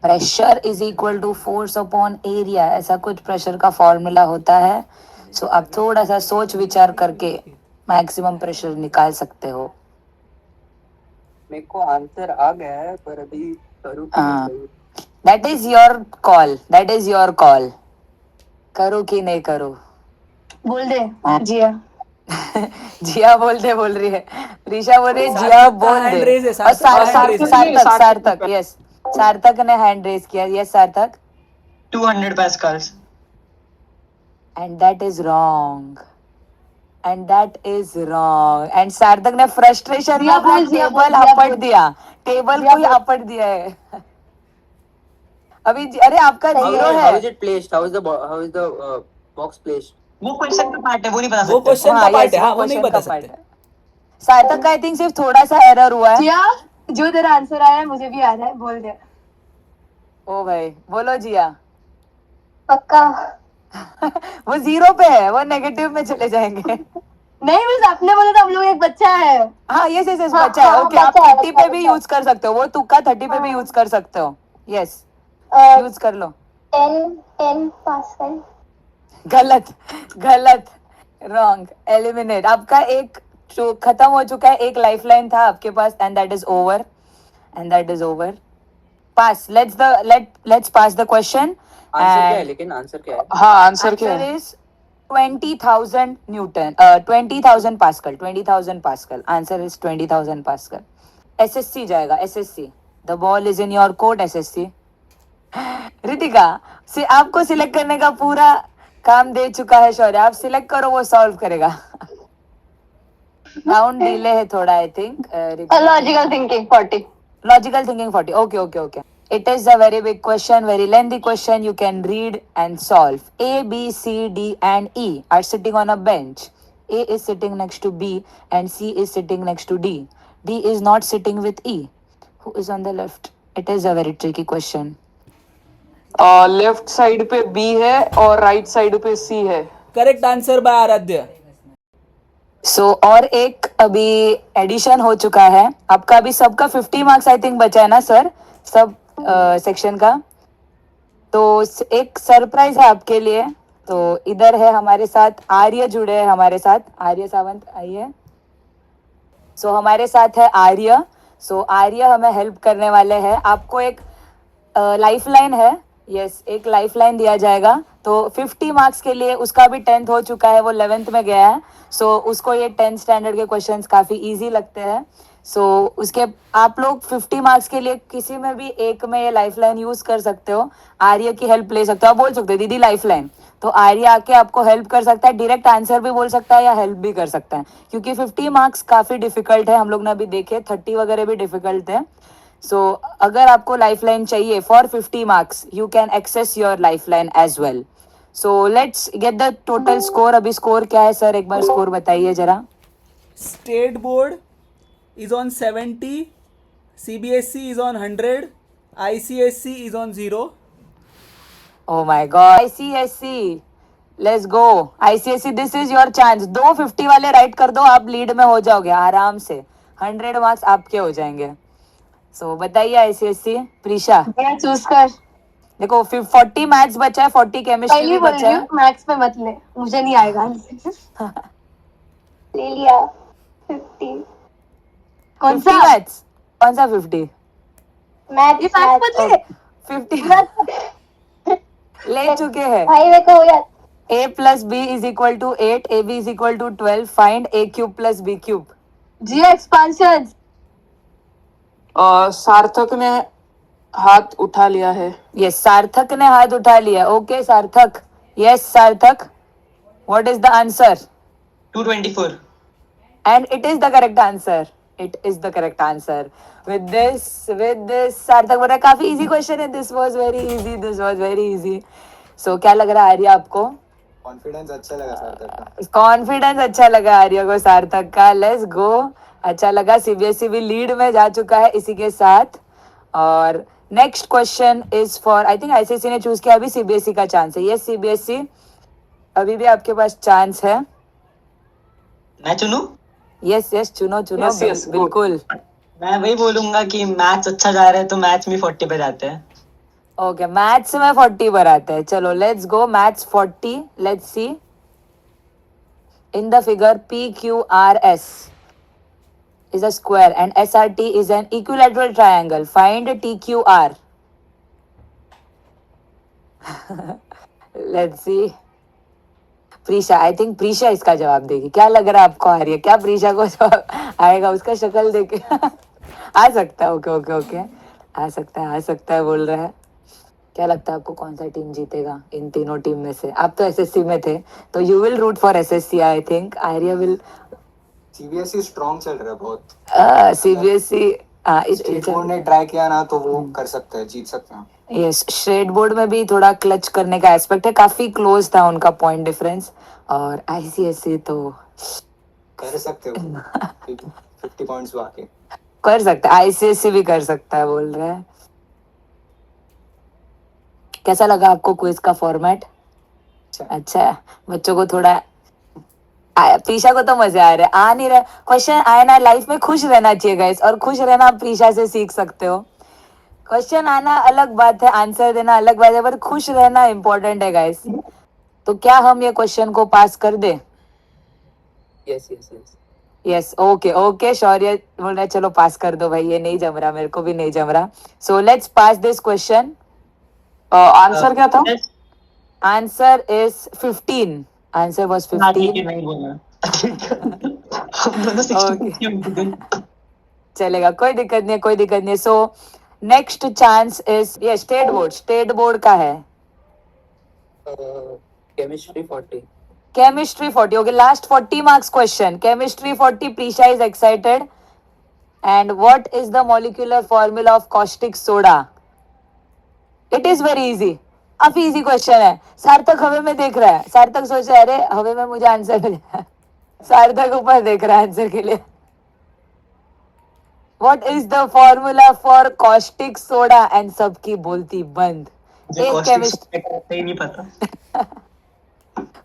Pressure is equal to force upon area. ऐसा कुछ प्रेशर का फॉर्मूला होता है. सो आप थोड़ा सा सोच विचार करके मैक्सिमम प्रेशर निकाल सकते हो. मेरे को आंसर आ गया है पर अभी करूँ कि नहीं करूँ? That is your call. करो कि नहीं करो. बोल दे जिया. जिया बोल रही है, प्रीशा बोल रही है जिया सार्थक का बोल hand दे। raise है, और सार्थक का hand raise है। सार्थक सार्थक यस, सार्थक ने हैंड रेज किया, यस सार्थक, 200 pascals. And that is wrong, and that is wrong, and सार्थक ने फ्रस्ट्रेशन में अपना टेबल हपट दिया, टेबल को ही हपट दिया है। अभी अरे आपका जीरो How है। is it placed? How is the box placed? वो क्वेश्चन का पार्ट है, वो नहीं बता वो सकते। क्वेश्चन का हाँ पार्ट यस, है, हाँ वो वो नहीं क्वेश्चन बता का पार्ट सकते। है। सार्थक का आई थिंक सिर्फ थोड़ा सा एरर हुआ है। जिया, जो तेरा आंसर आया है मुझे भी आ रहा है, बोल दे। ओ भाई बोलो जिया। पक्का? वो जीरो पे है, वो नेगेटिव में चले जाएंगे। नहीं, बस आपने बोला था हम लोग एक बच्चा है। हाँ यस यस हाँ, बच्चा है, हाँ, ओके, आप बच्चा है, 30 बच्चा पे भी है। यूज कर सकते हो, वो तुक्का 30 पे भी हाँ। यूज कर सकते हो, यस अ, यूज कर लो। 10 पास्कल। गलत गलत, रॉन्ग, एलिमिनेट। आपका एक जो खत्म हो चुका है, एक लाइफलाइन था आपके पास, and that is over, and that is over. Pass, let's pass the question. Answer क्या है लेकिन, आंसर क्या है? हाँ आंसर क्या है? Is 20,000 newton, 20,000 pascal, 20,000 pascal, answer is 20,000 pascal. SSC जाएगा, SSC, the ball is in your court, SSC. Ritika, आपको सिलेक्ट करने का पूरा काम दे चुका है शौर्य, आप सिलेक्ट करो, वो सॉल्व करेगा। साउंड डिले है थोड़ा I think. Logical thinking 40। Logical thinking 40. Okay, okay, okay. It is a very big question, very lengthy question. You can read and solve. A, B, C, D, and E are sitting on a bench. A is sitting next to B, and C is sitting next to D. D is not sitting with E. Who is on the left? It is a very tricky question. Left side पे बी है और राइट साइड पे सी है। करेक्ट आंसर बाय आराध्य। और एक अभी एडिशन हो चुका है आपका, अभी सबका 50 मार्क्स आई थिंक बचा है ना सर, सब सेक्शन का। तो एक सरप्राइज है आपके लिए। तो इधर है हमारे साथ आर्य, जुड़े हैं हमारे साथ, आर्य सावंत आइए। हमारे साथ है आर्य। आर्य हमें हेल्प करने वाले हैं। आपको एक लाइफलाइन है, यस, एक लाइफलाइन दिया जाएगा। तो 50 मार्क्स के लिए, उसका भी 10th हो चुका है, वो 11th में गया है। उसको ये 10th स्टैंडर्ड के क्वेश्चंस काफ़ी इजी लगते हैं। उसके आप लोग 50 मार्क्स के लिए किसी में भी एक में ये लाइफलाइन यूज़ कर सकते हो, आर्य की हेल्प ले सकते हो। आप बोल सकते हो दीदी लाइफलाइन, तो आर्य आके आपको हेल्प कर सकता है, डायरेक्ट आंसर भी बोल सकता है या हेल्प भी कर सकता है, क्योंकि 50 मार्क्स काफ़ी डिफिकल्ट है। हम लोग ने अभी देखे 30 वगैरह भी डिफिकल्ट है। अगर आपको लाइफलाइन चाहिए for 50 marks, you can access your lifeline as well. Let's get the total score. अभी स्कोर क्या है सर, एक बार स्कोर बताइए जरा। State board is on 70, CBSE is on 100, ICSE is on 0. Oh my God, ICSE, let's go ICSE, this is your chance। दो 50 वाले राइट कर दो, आप लीड में हो जाओगे आराम से, 100 मार्क्स आपके हो जाएंगे। बताइए ICSE, प्रीशा चूज कर। देखो 40 मैथ्स बचा है, 40 केमिस्ट्री पहले भी बोल बचा रही है। हूँ, मैथ्स में मत ले, मुझे नहीं आएगा। ले लिया 50। कौन 50 सा मैथ्स, कौन सा 50? मैथ्स? ये मैथ्स मत ले। 50 ले चुके हैं। भाई मेरे को हो गया। a plus b is equal to 8, ab is equal to 12, find a cube plus b cube। Jio expansion. सार्थक ने हाथ उठा लिया है। यस, सार्थक ने हाथ उठा लिया। ओके सार्थक, यस सार्थक, what is the answer? 224. And it is the correct answer. It is the correct answer. With this, सार्थक बोल रहा है काफी easy question है, this was very easy, this was very easy. क्या लग रहा है आर्य आपको? कॉन्फिडेंस अच्छा लगा सार्थक का। कॉन्फिडेंस अच्छा लगा आर्य को सार्थक का। लेट्स गो, अच्छा लगा। सीबीएसई भी लीड में जा चुका है इसी के साथ। और next question is for, I think ICSE ने चूज किया, अभी सीबीएसई का चांस है। यस सीबीएसई, अभी भी आपके पास चांस है। मैं चुनूं? यस यस, चुनो चुनो, Yes, बिल्कुल। मैं वही बोलूंगा कि मैथ्स अच्छा जा रहा है, तो मैथ्स में 40 पे जाते हैं। ओके, मैथ्स में 40 पर आते हैं। चलो let's go, maths 40। Let's see in the figure PQRS is a square and SRT is an equilateral triangle. Find TQR. Let's see. Prisha, I think Prisha इसका जवाब देगी। क्या लग रहा है आपको आ रही है क्या प्रीशा को जवाब आएगा? उसका शक्ल देख के आ सकता है। ओके ओके ओके, आ सकता है बोल रहा है। क्या लगता है आपको कौन सा टीम जीतेगा इन तीनों टीम में से? आप तो एसएससी में थे तो you will root for SSC. I think Arya will. CBSE strong चल रहा है बहुत। सीबीएसई स्टेट बोर्ड ने ट्राई किया ना तो वो कर सकते हैं, जीत सकते हैं। यस, स्टेट बोर्ड में भी थोड़ा क्लच करने का एस्पेक्ट है, काफी क्लोज था उनका पॉइंट डिफरेंस। और आईसीएसई तो कर सकते हो 50 पॉइंट्स बाकी। कर सकता है, आईसीएसई भी कर सकता है बोल रहा है। कैसा लगा आपको क्विज का फॉर्मेट? अच्छा है, बच्चों को थोड़ा प्रीशा को तो मजे आ रहे, आ नहीं रहे क्वेश्चन आए ना। लाइफ में खुश रहना चाहिए गाइस, और खुश रहना आप प्रीशा से सीख सकते हो। क्वेश्चन आना अलग बात है, आंसर देना अलग बात है, पर खुश रहना इंपॉर्टेंट है गाइस। तो क्या हम ये क्वेश्चन को पास कर दे? Yes yes yes. Yes, okay okay. Shaurya बोल रहा है चलो पास कर दो भाई, ये नहीं जम रहा, मेरे को भी नहीं जम रहा। So let's pass this question. Answer क्या था? Answer is 15। Answer was 15। नहीं बोलना हम दोनों 60 चलेगा, कोई दिक्कत नहीं है, कोई दिक्कत नहीं है। सो नेक्स्ट चांस इज ये स्टेट बोर्ड का है। Chemistry 40। Chemistry 40, okay. Last 40 marks question, chemistry 40। Prisha is excited. And what is the molecular formula of caustic soda? It is very easy, काफी इजी क्वेश्चन है। सार्थक हवे में देख रहा है, सार्थक सोच रहा है अरे हवे में मुझे आंसर मिला। सार्थक ऊपर देख रहा है आंसर के लिए। What is the formula for caustic soda? And सबकी बोलती बंद। एक केमिस्ट्री ही नहीं पता।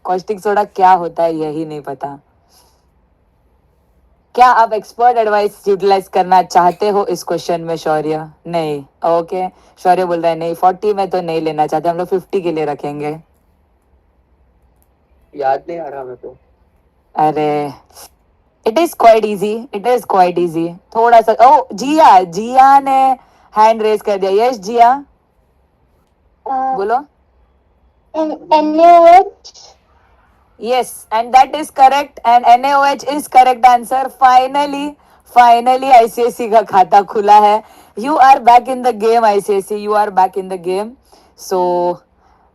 कॉस्टिक सोडा क्या होता है यही नहीं पता। क्या आप एक्सपर्ट एडवाइस यूटिलाइज करना चाहते हो इस क्वेश्चन में शौर्य? नहीं, ओके। शौर्य बोल रहा है नहीं, 40 में तो नहीं लेना चाहते, हम लोग 50 के लिए रखेंगे। याद नहीं आ रहा मेरे को। अरे it is quite easy, it is quite easy. थोड़ा सा। ओ जिया ने हैंड रेज कर दिया। यस जिया बोलो। NaOH। Yes, and that is correct, and NaOH is correct answer. Finally ICSE का खाता खुला है। You are back in the game ICSE, you are back in the game. So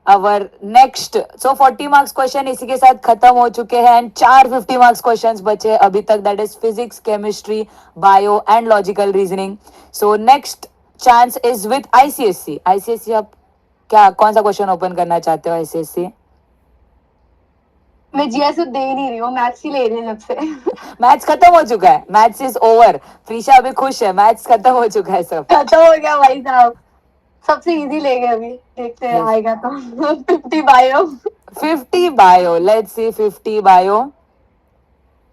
our next, so 40 marks question इसी के साथ खत्म हो चुके हैं, and 4 50 marks questions बचे अभी तक, that is physics, chemistry, bio and logical reasoning. So next chance is with ICSE. ICSE आप क्या कौन सा क्वेश्चन ओपन करना चाहते हो ICSE? मैं जिया से दे ही नहीं रही हूँ, मैथ्स ही ले रही हूँ जब से। मैथ्स खत्म हो चुका है, मैथ्स इज ओवर। प्रीशा अभी खुश है, मैथ्स खत्म हो चुका है सब। खत्म हो गया भाई साहब, सबसे इजी ले गए अभी, देखते हैं Yes. आएगा तो। 50 bio. 50 bio, let's see 50 bio.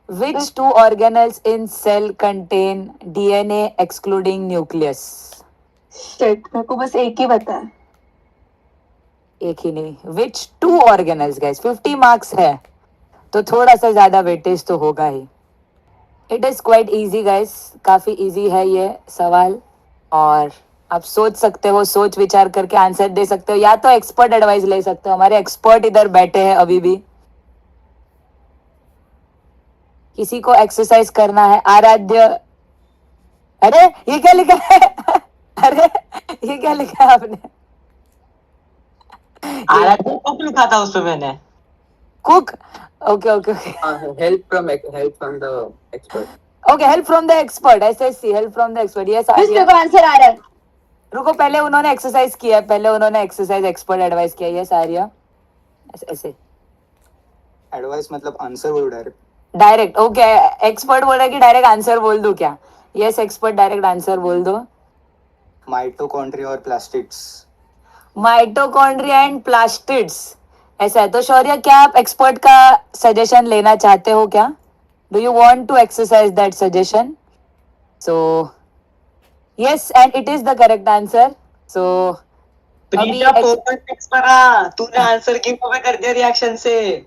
Which two organelles in cell contain DNA excluding nucleus? Shit, मेरे को बस एक ही पता है। एक ही नहीं, which two organelles guys? 50 marks है तो थोड़ा सा ज्यादा वेटेज तो होगा ही। It is quite easy guys, काफी इजी है ये सवाल, और आप सोच सकते हो, सोच विचार करके आंसर दे सकते हो, या तो एक्सपर्ट एडवाइस ले सकते हो। हमारे एक्सपर्ट इधर बैठे हैं अभी भी। किसी को एक्सरसाइज करना है? आराध्य, अरे ये क्या लिखा है? अरे ये क्या लिखा है आपने? आराध्य को लिखा था उसमें मैंने। Cook, okay okay okay help from the expert. Okay, help from the expert, SSC, help from the expert. Yes बस मेरे को आंसर आ रहा है। रुको, पहले उन्होंने एक्सरसाइज किया है, पहले उन्होंने एक्सरसाइज एक्सपर्ट एडवाइस किया है। यस आर्या, ऐसे एडवाइस मतलब आंसर बोलो डायरेक्ट। Direct, okay. एक्सपर्ट बोल रहा है कि डायरेक्ट आंसर बोल दूं क्या? यस एक्सपर्ट, डायरेक्ट आंसर बोल दो। माइटोकॉन्ड्रिया और प्लास्टिड्स। माइटोकॉन्ड्रिया एंड प्लास्टिड्स, ऐसा है। तो शौर्य, क्या आप एक्सपर्ट का सजेशन लेना चाहते हो क्या? Do you want to exercise that suggestion? So yes, and it is the correct answer. So Preesha 4.6 पढ़ा, तूने आंसर की पे कर दिया रिएक्शन से।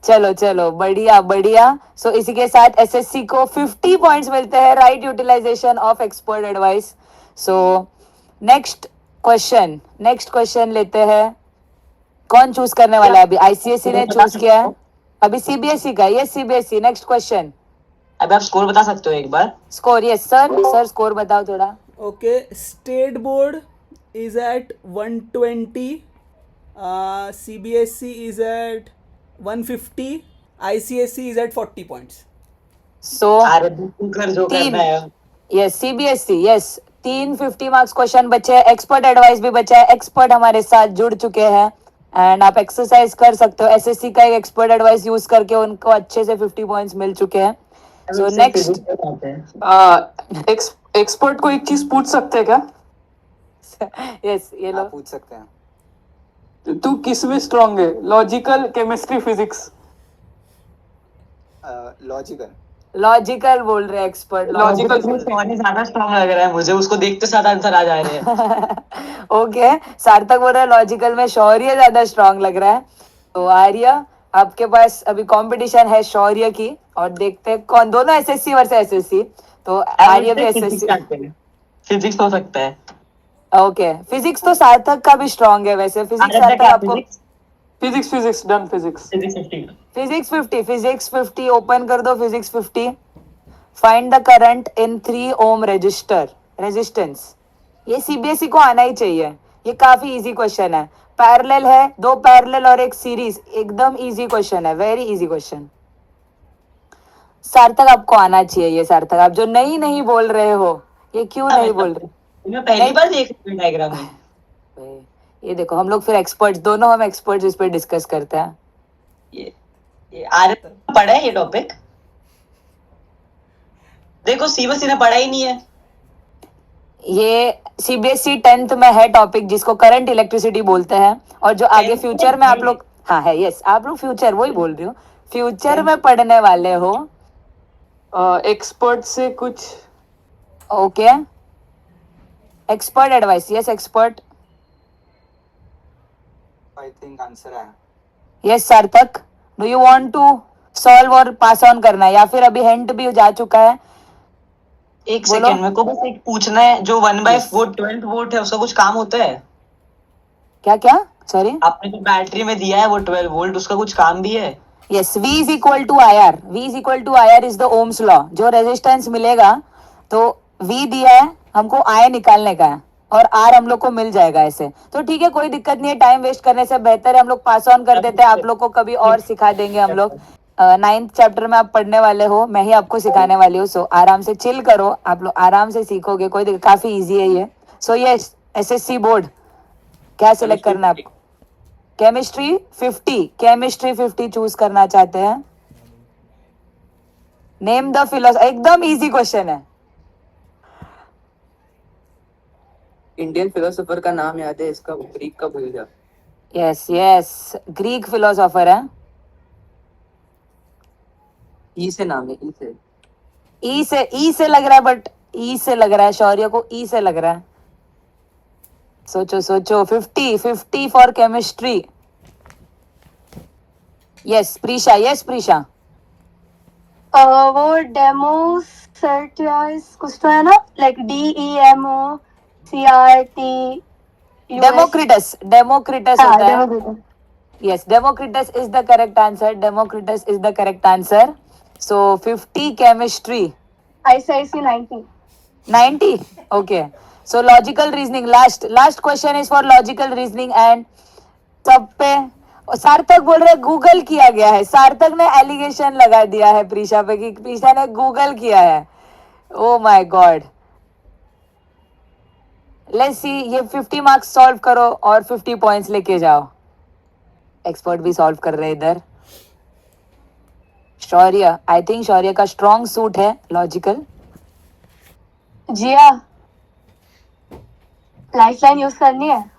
चलो चलो, बढ़िया बढ़िया। सो इसी के साथ एसएससी को 50 पॉइंट्स मिलते हैं, right utilisation of expert advice. So next question लेते हैं। कौन चूज करने वाला है अभी? आईसीएसई ने चूज किया है अभी सीबीएसई का। Yes CBSE. Next question. अब आप स्कोर बता सकते हो एक बार? Score. Yes sir. Sir score बताओ थोड़ा। Okay, state board is at 120, CBSE is at 150, ICSE is at 40 points. सो अरे तू कर जो तीन। करना है। Yes CBSE. Yes 350 marks question बचे हैं। एक्सपर्ट एडवाइस भी बचा है। एक्सपर्ट हमारे साथ जुड़ चुके हैं एंड आप एक्सरसाइज कर सकते हो। एसएससी का एक एक्सपर्ट एडवाइस यूज करके उनको अच्छे से 50 पॉइंट्स मिल चुके हैं। So next. एक्सपर्ट को एक चीज पूछ सकते हैं क्या? यस ये लो। आप पूछ सकते हैं। तू किस में स्ट्रांग है? Logical, chemistry, physics? Logical. Logical बोल रहे एक्सपर्ट। Logical सोनी ज्यादा स्ट्रॉन्ग लग रहा है मुझे, उसको देखते साथ आंसर आ जा रहे हैं। ओके सार्थक बोल रहा है लॉजिकल में शौर्य ज्यादा स्ट्रांग लग रहा है। तो आर्य आपके पास अभी कंपटीशन है शौर्य की और देखते हैं कौन। दोनों एसएससी वर्सेस एसएससी। तो आर्य भी एसएससी। फिजिक्स हो सकता है। ओके फिजिक्स तो सार्थक का भी स्ट्रांग है वैसे। फिजिक्स सार्थक आपको। Physics done. Physics physics 50 open कर दो। Physics 50। Find the current in 3 ohm resistance. ये सीबीएसई को आना ही चाहिए। ये काफी इजी क्वेश्चन है। पैरेलल है, 2 पैरेलल और एक सीरीज। एकदम इजी क्वेश्चन है, वेरी इजी क्वेश्चन। सार्थक आपको आना चाहिए ये। सार्थक आप जो नहीं बोल रहे हो, ये क्यों नहीं बोल रहे? मैं पहली बार देख रही हूँ डायग्राम में। ये देखो हम लोग फिर एक्सपर्ट्स, दोनों हम एक्सपर्ट्स इस पे डिस्कस करते हैं। ये आर्य पढ़ा है ये टॉपिक? देखो सीबीएसई ने पढ़ा ही नहीं है। ये सीबीएसई 10th में है टॉपिक जिसको करंट इलेक्ट्रिसिटी बोलते हैं और जो आगे फ्यूचर में आप लोग। हाँ है। यस आप लोग फ्यूचर, वही बोल रही हूँ, फ्यूचर में पढ़ने वाले हो। एक्सपर्ट से कुछ। Okay expert advice. Yes expert. I think answer है। Yes Sarthak do you want to solve और पास ऑन करना है या फिर अभी हिंट भी जा चुका है? एक बोलो। सेकंड, मेरे को बस एक पूछना है। जो 1/4 12 वोल्ट है उसका कुछ काम होता है? क्या सॉरी? आपने जो बैटरी में दिया है वो 12 वोल्ट, उसका कुछ काम भी है? Yes V is equal to IR। V is equal to IR is the Ohm's law. जो रेजिस्टेंस मिलेगा तो V दिया है हमको, I निकालने का है और R हम लोग को मिल जाएगा ऐसे। तो ठीक है कोई दिक्कत नहीं है। टाइम वेस्ट करने से बेहतर है हम लोग पास ऑन कर देते हैं। आप लोग को कभी और सिखा देंगे हम लोग। 9th चैप्टर में आप पढ़ने वाले हो, मैं ही आपको सिखाने वाली हूँ। सो आराम से चिल करो, आप लोग आराम से सीखोगे। कोई काफी इजी है ये। सो ये एसएससी बोर्ड क्या सिलेक्ट करना है आपको? केमिस्ट्री 50 चूज करना चाहते हैं। Name the philosopher. एकदम इजी क्वेश्चन है। इंडियन फिलोसोफर का नाम याद है, इसका ग्रीक का भूल गया। यस ग्रीक फिलोसोफर है। ई से नाम है, ई से लग रहा है, बट ई से लग रहा है शौर्य को। ई से लग रहा है। सोचो 50 फॉर केमिस्ट्री। यस प्रीशा। वो डेमोक्रेटस कुछ तो है ना, लाइक DEMOCRT। डेमोक्रिटस हाँ होता है। Democritus. Yes, Democritus is the correct answer. So 50 chemistry. ICIC 90। 90. Okay. So logical reasoning. Last question is for logical reasoning and सब पे सार्थक बोल रहे गूगल किया गया है। सार्थक ने एलिगेशन लगा दिया है प्रीशा पे कि प्रीशा ने गूगल किया है। Oh my God. Let's see ये 50 मार्क्स सॉल्व करो और 50 पॉइंट्स लेके जाओ। एक्सपर्ट भी सॉल्व कर रहे हैं इधर। शौर्य, आई थिंक शौर्य का स्ट्रॉन्ग सूट है लॉजिकल। जिया लाइफलाइन यूज करनी है।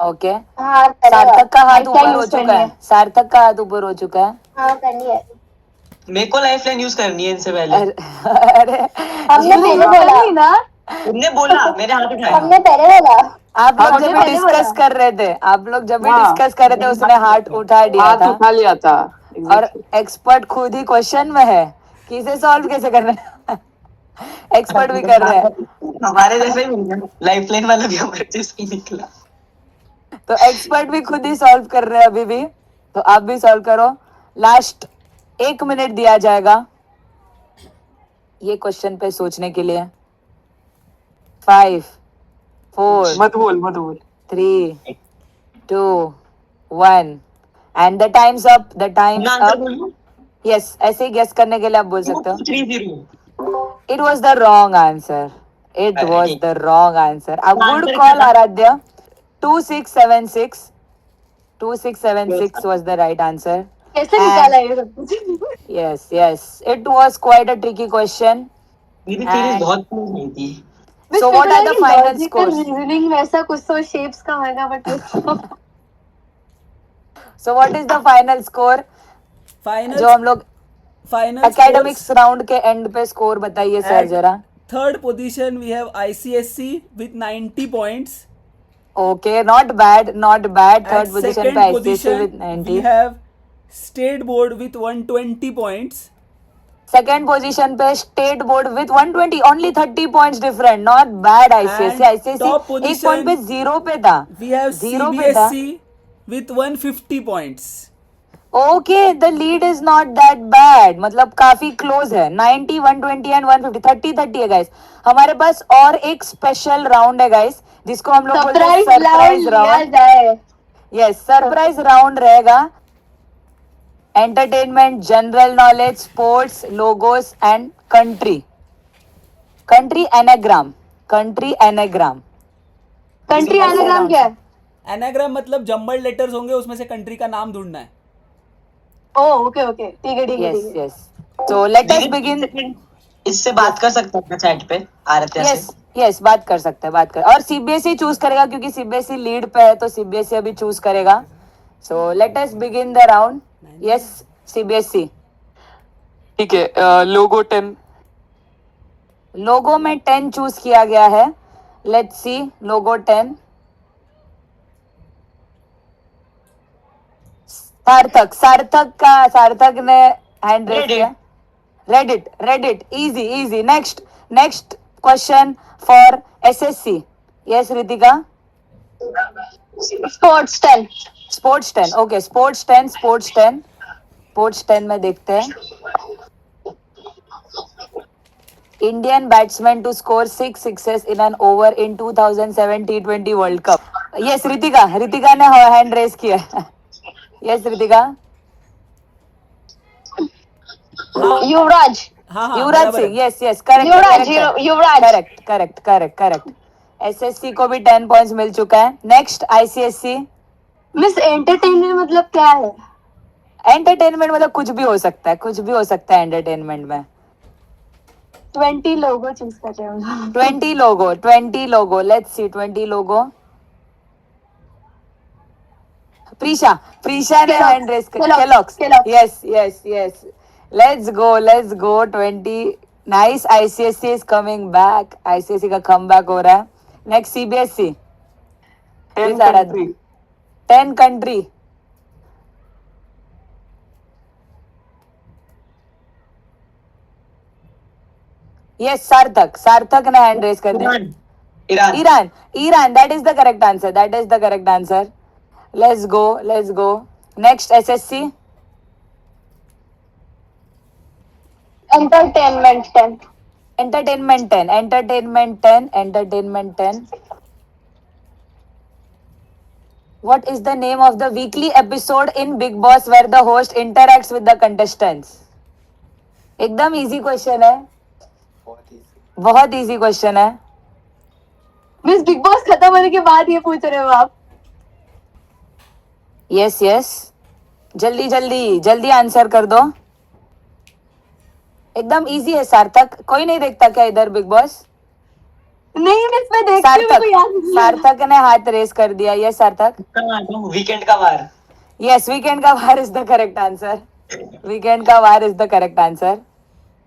ओके हाँ सार्थक का हाथ ऊपर Lifeline हो use चुका करनी है। सार्थक का हाथ ऊपर हो चुका है। हाँ करनी है। मेरे को लाइफलाइन यूज करनी है इनसे पहले। अरे हमने पहले बोला ना। तुमने बोला, मेरे हाथ उठाया। हमने पहले बोला। आप लोग जब भी पहले डिस्कस बोला। कर रहे थे, हाँ। उसने हाथ उठा दिया हाथ था। उठा लिया था। और एक्सपर्ट खुद ही क्वेश्चन में है कि इसे सॉल्व कैसे करना है। एक्सपर्ट भी कर रहे हैं. हमारे जैसे ही लाइफलाइन वाला भी हमारे जैसे ही निकला. तो एक्सपर्ट भी खुद ही सॉल्व कर रहे हैं अभी भी. तो आप भी सॉल्व करो. लास्ट 1 मिनट दिया जाएगा ये क्वेश्चन पे सोचने के लिए. 5, 4, मत बोल 3, 2, 1 and the time's up. The time's answer up. बोलो. Yes, ऐसे ही गेस करने के लिए आप बोल सकते हो. 3-0. It was the wrong answer. It अरे was ठीक. the wrong answer. A good Answer call, क्या था? Aradhya. 2676. 2676 was the right answer. कैसे And- निकाला ये सब कुछ? Yes, yes. It was quite a tricky question. मेरी theories And- बहुत close नहीं थी. So what are the final Logical scores? reasoning में ऐसा कुछ तो shapes का होगा but So what is the final score? Final जो हम लोग फाइनल एकेडमिक्स राउंड के एंड पे स्कोर बताइए सर जरा. Third position we have ICSC with 90 points. Okay, not bad, not bad. At Third position second पे ICSC position with 90. we have State Board with 120 points. Second position पे state board with 120, only 30 points different. Not bad. ICSC And ICSC top 1 position- point पे जीरो पे था. We have Zero पे था. CBSC with 150 points. Okay, the lead is not that bad. मतलब काफी क्लोज है. 90, 120 एंड 150, 30-30 है गाइस. हमारे पास और एक स्पेशल राउंड है गाइस जिसको हम लोग बोलते हैं सरप्राइज सरप्राइज राउंड लिया राउंड. जाए. यस, सरप्राइज राउंड रहेगा. Entertainment, general knowledge, sports, logos and country. Country anagram. Country anagram. Country anagram क्या है? एनाग्राम मतलब जम्बल्ड लेटर्स होंगे, उसमें से कंट्री का नाम ढूंढना है. ओह ओके ओके ठीक है ठीक है यस ठीक है. Yes. So let us begin. इससे बात कर सकते हैं अपने चैट पे आरत्या यस से. यस, बात कर सकते हैं, बात कर. और सीबीएसई चूज करेगा क्योंकि सीबीएसई लीड पे है, तो सीबीएसई अभी चूज करेगा. So let us begin the round. Yes CBSE. ठीक है. लोगो 10. लोगो में 10 चूज किया गया है. Let's see. Logo 10. Sarthak. Sarthak ने हैंड रेज Reddit. किया. Reddit. Easy easy. Next question for SSC. Yes Ritika. Sports 10. Sports 10. Okay, sports 10 में देखते हैं. Indian batsman to score 6 sixes in an over in 2007 T20 world cup. Yes Ritika ने हैंड रेज किया. यस रितिका. युवराज. हाँ युवराज बराबर है. Singh. Yes Yuvraj. Correct. SSC को भी 10 पॉइंट्स मिल चुका है. Next ICSC. मिस एंटरटेनमेंट मतलब क्या है? एंटरटेनमेंट मतलब कुछ भी हो सकता है एंटरटेनमेंट में. 20 लोगो चूज कर रहे हो. 20 लोगो. Let's see. 20 लोगो. प्रीशा ने Kellogg's. हैंड रेज किया. Kellogg's. Yes. Let's go. 20. Nice. ICSC is coming back. ICSC का कमबैक हो रहा है. Next CBSE. 10 सारा- country. 10 कंट्री. यस सार्थक ने हैंड रेज कर दिया. Iran. That is the correct answer. Let's go. Next SSC. Entertainment 10. Entertainment 10. What is the name of the weekly episode in Big Boss where the host interacts with the contestants? एकदम इजी क्वेश्चन है. बहुत इजी क्वेश्चन है. मिस बिग बॉस खत्म होने के बाद ये पूछ रहे हो आप? यस. जल्दी आंसर कर दो. एकदम इजी है सार्थक. कोई नहीं देखता क्या इधर बिग बॉस? नहीं मिस मैं देखती हूँ, मेरे को याद नहीं है. सार्थक ने हाथ रेस कर दिया. यस सार्थक. वीकेंड का वार. Yes, weekend का वार is the correct answer. Weekend का वार is the correct answer.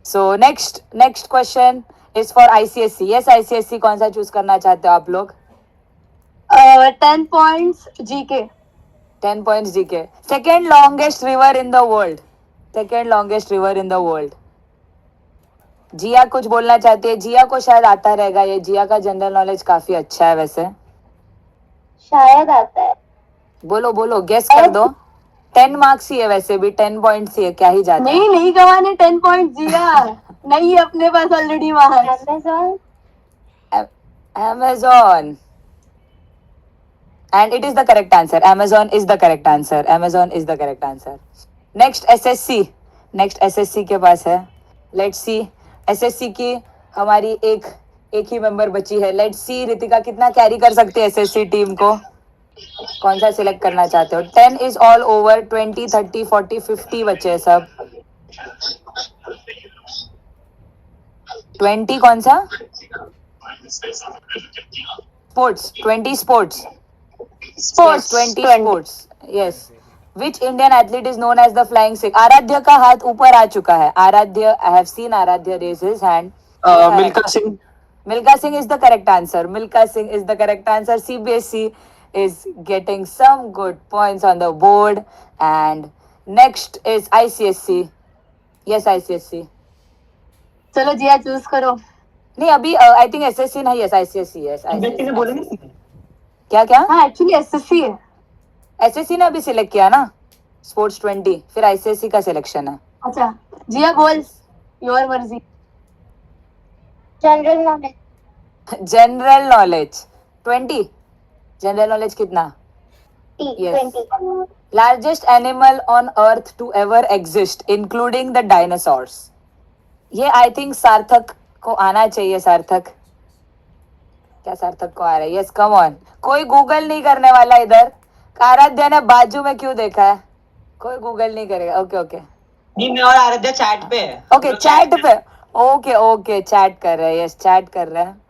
So next question is for ICSC. Yes, ICSC कौन सा चूज करना चाहते हो आप लोग? 10 points GK. 10 points GK. Second longest river in the world. जिया कुछ बोलना चाहती है? जिया को शायद आता रहेगा ये, जिया का जनरल नॉलेज काफी अच्छा है वैसे। शायद आता है। बोलो बोलो, गेस कर दो। 10 मार्क्स ही है वैसे भी, 10 पॉइंट्स ही है, क्या ही जाता है। नहीं गवाने 10 पॉइंट जिया। नहीं है अपने पास ऑलरेडी वहां। Amazon. Amazon. And it is the correct answer. Amazon is the correct answer. Amazon is the correct answer. Next SSC. Next SSC के पास है. Let's see. SSC की हमारी एक ही मेंबर बची है. Let's see रितिका कितना कैरी कर सकती है SSC टीम को. कौन सा सिलेक्ट करना चाहते हो? 10 is all over. 20, 30, 40, 50 बचे हैं सब. 20 कौन सा? Sports. 20 sports. Sports. 20 sports. Yes. Which Indian athlete is known as the flying Sikh? आराध्य का हाथ ऊपर आ चुका है. आराध्य, I have seen आराध्य raise his hand. Milka Singh. Milka Singh is the correct answer. Milka Singh is the correct answer. CBSE is getting some good points on the board. And next is ICSC. Yes, ICSC. चलो जिया चूज करो। नहीं अभी आई थिंक एसएससी नहीं, यस आईसीएससी, यस बेटी ने बोले नहीं क्या क्या हाँ एक्चुअली एसएससी है। एसएससी ने अभी सिलेक्ट किया ना स्पोर्ट्स 20, फिर आईसीएससी का सिलेक्शन है। अच्छा जिया बोल, योर मर्जी। General knowledge. General knowledge 20। General knowledge कितना? Yes. Largest animal on earth to ever exist including the dinosaurs. ये आई थिंक सार्थक को आना चाहिए। सार्थक, क्या सार्थक को आ रहा है? Yes come on. कोई गूगल नहीं करने वाला इधर। आराध्या ने बाजू में क्यों देखा है? कोई गूगल नहीं करेगा। ओके ओके नहीं, मैं और आराध्या चैट पे है। ओके चैट पे। ओके ओके चैट कर रहे हैं। यस चैट कर रहे हैं।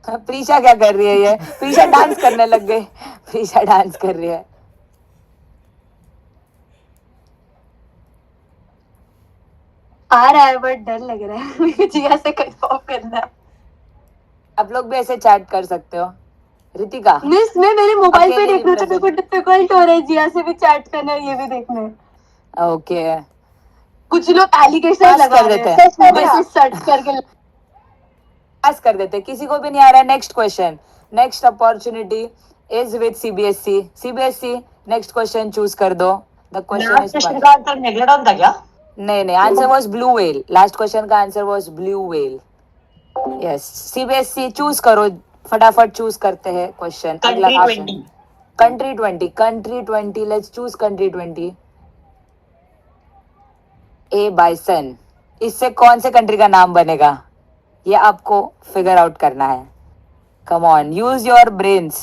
प्रीशा क्या कर रही है? ये प्रीशा डांस करने लग गई। प्रीशा डांस कर रही है। आ रहा है बट डर लग रहा है मुझे जिया से कंफर्म करना है। आप लोग भी ऐसे चैट कर सकते हो। रितिका मिस मैं मेरे मोबाइल पे अकेले देख रही हूँ तो मेरे को डिफिकल्ट हो रहा है जिया से भी चैट करना है, ये भी देखना है। ओके कुछ लोग एलिगेशन पास लगा कर रहे देते हैं, हैं। मैसेज सर्च करके। पास कर देते, किसी को भी नहीं आ रहा है। Next question, next opportunity is with CBSE. CBSE next question choose कर दो। द क्वेश्चन इज क्वेश्चन का आंसर मेगलोडॉन था क्या? नहीं answer was blue whale. Last question का answer was blue whale. Yes CBSE choose करो, फटाफट चूज करते हैं क्वेश्चन। अगला country question 20। Country 20। Country 20 let's choose country 20। A bison, इससे कौन से कंट्री का नाम बनेगा ये आपको फिगर आउट करना है। Come on use your brains.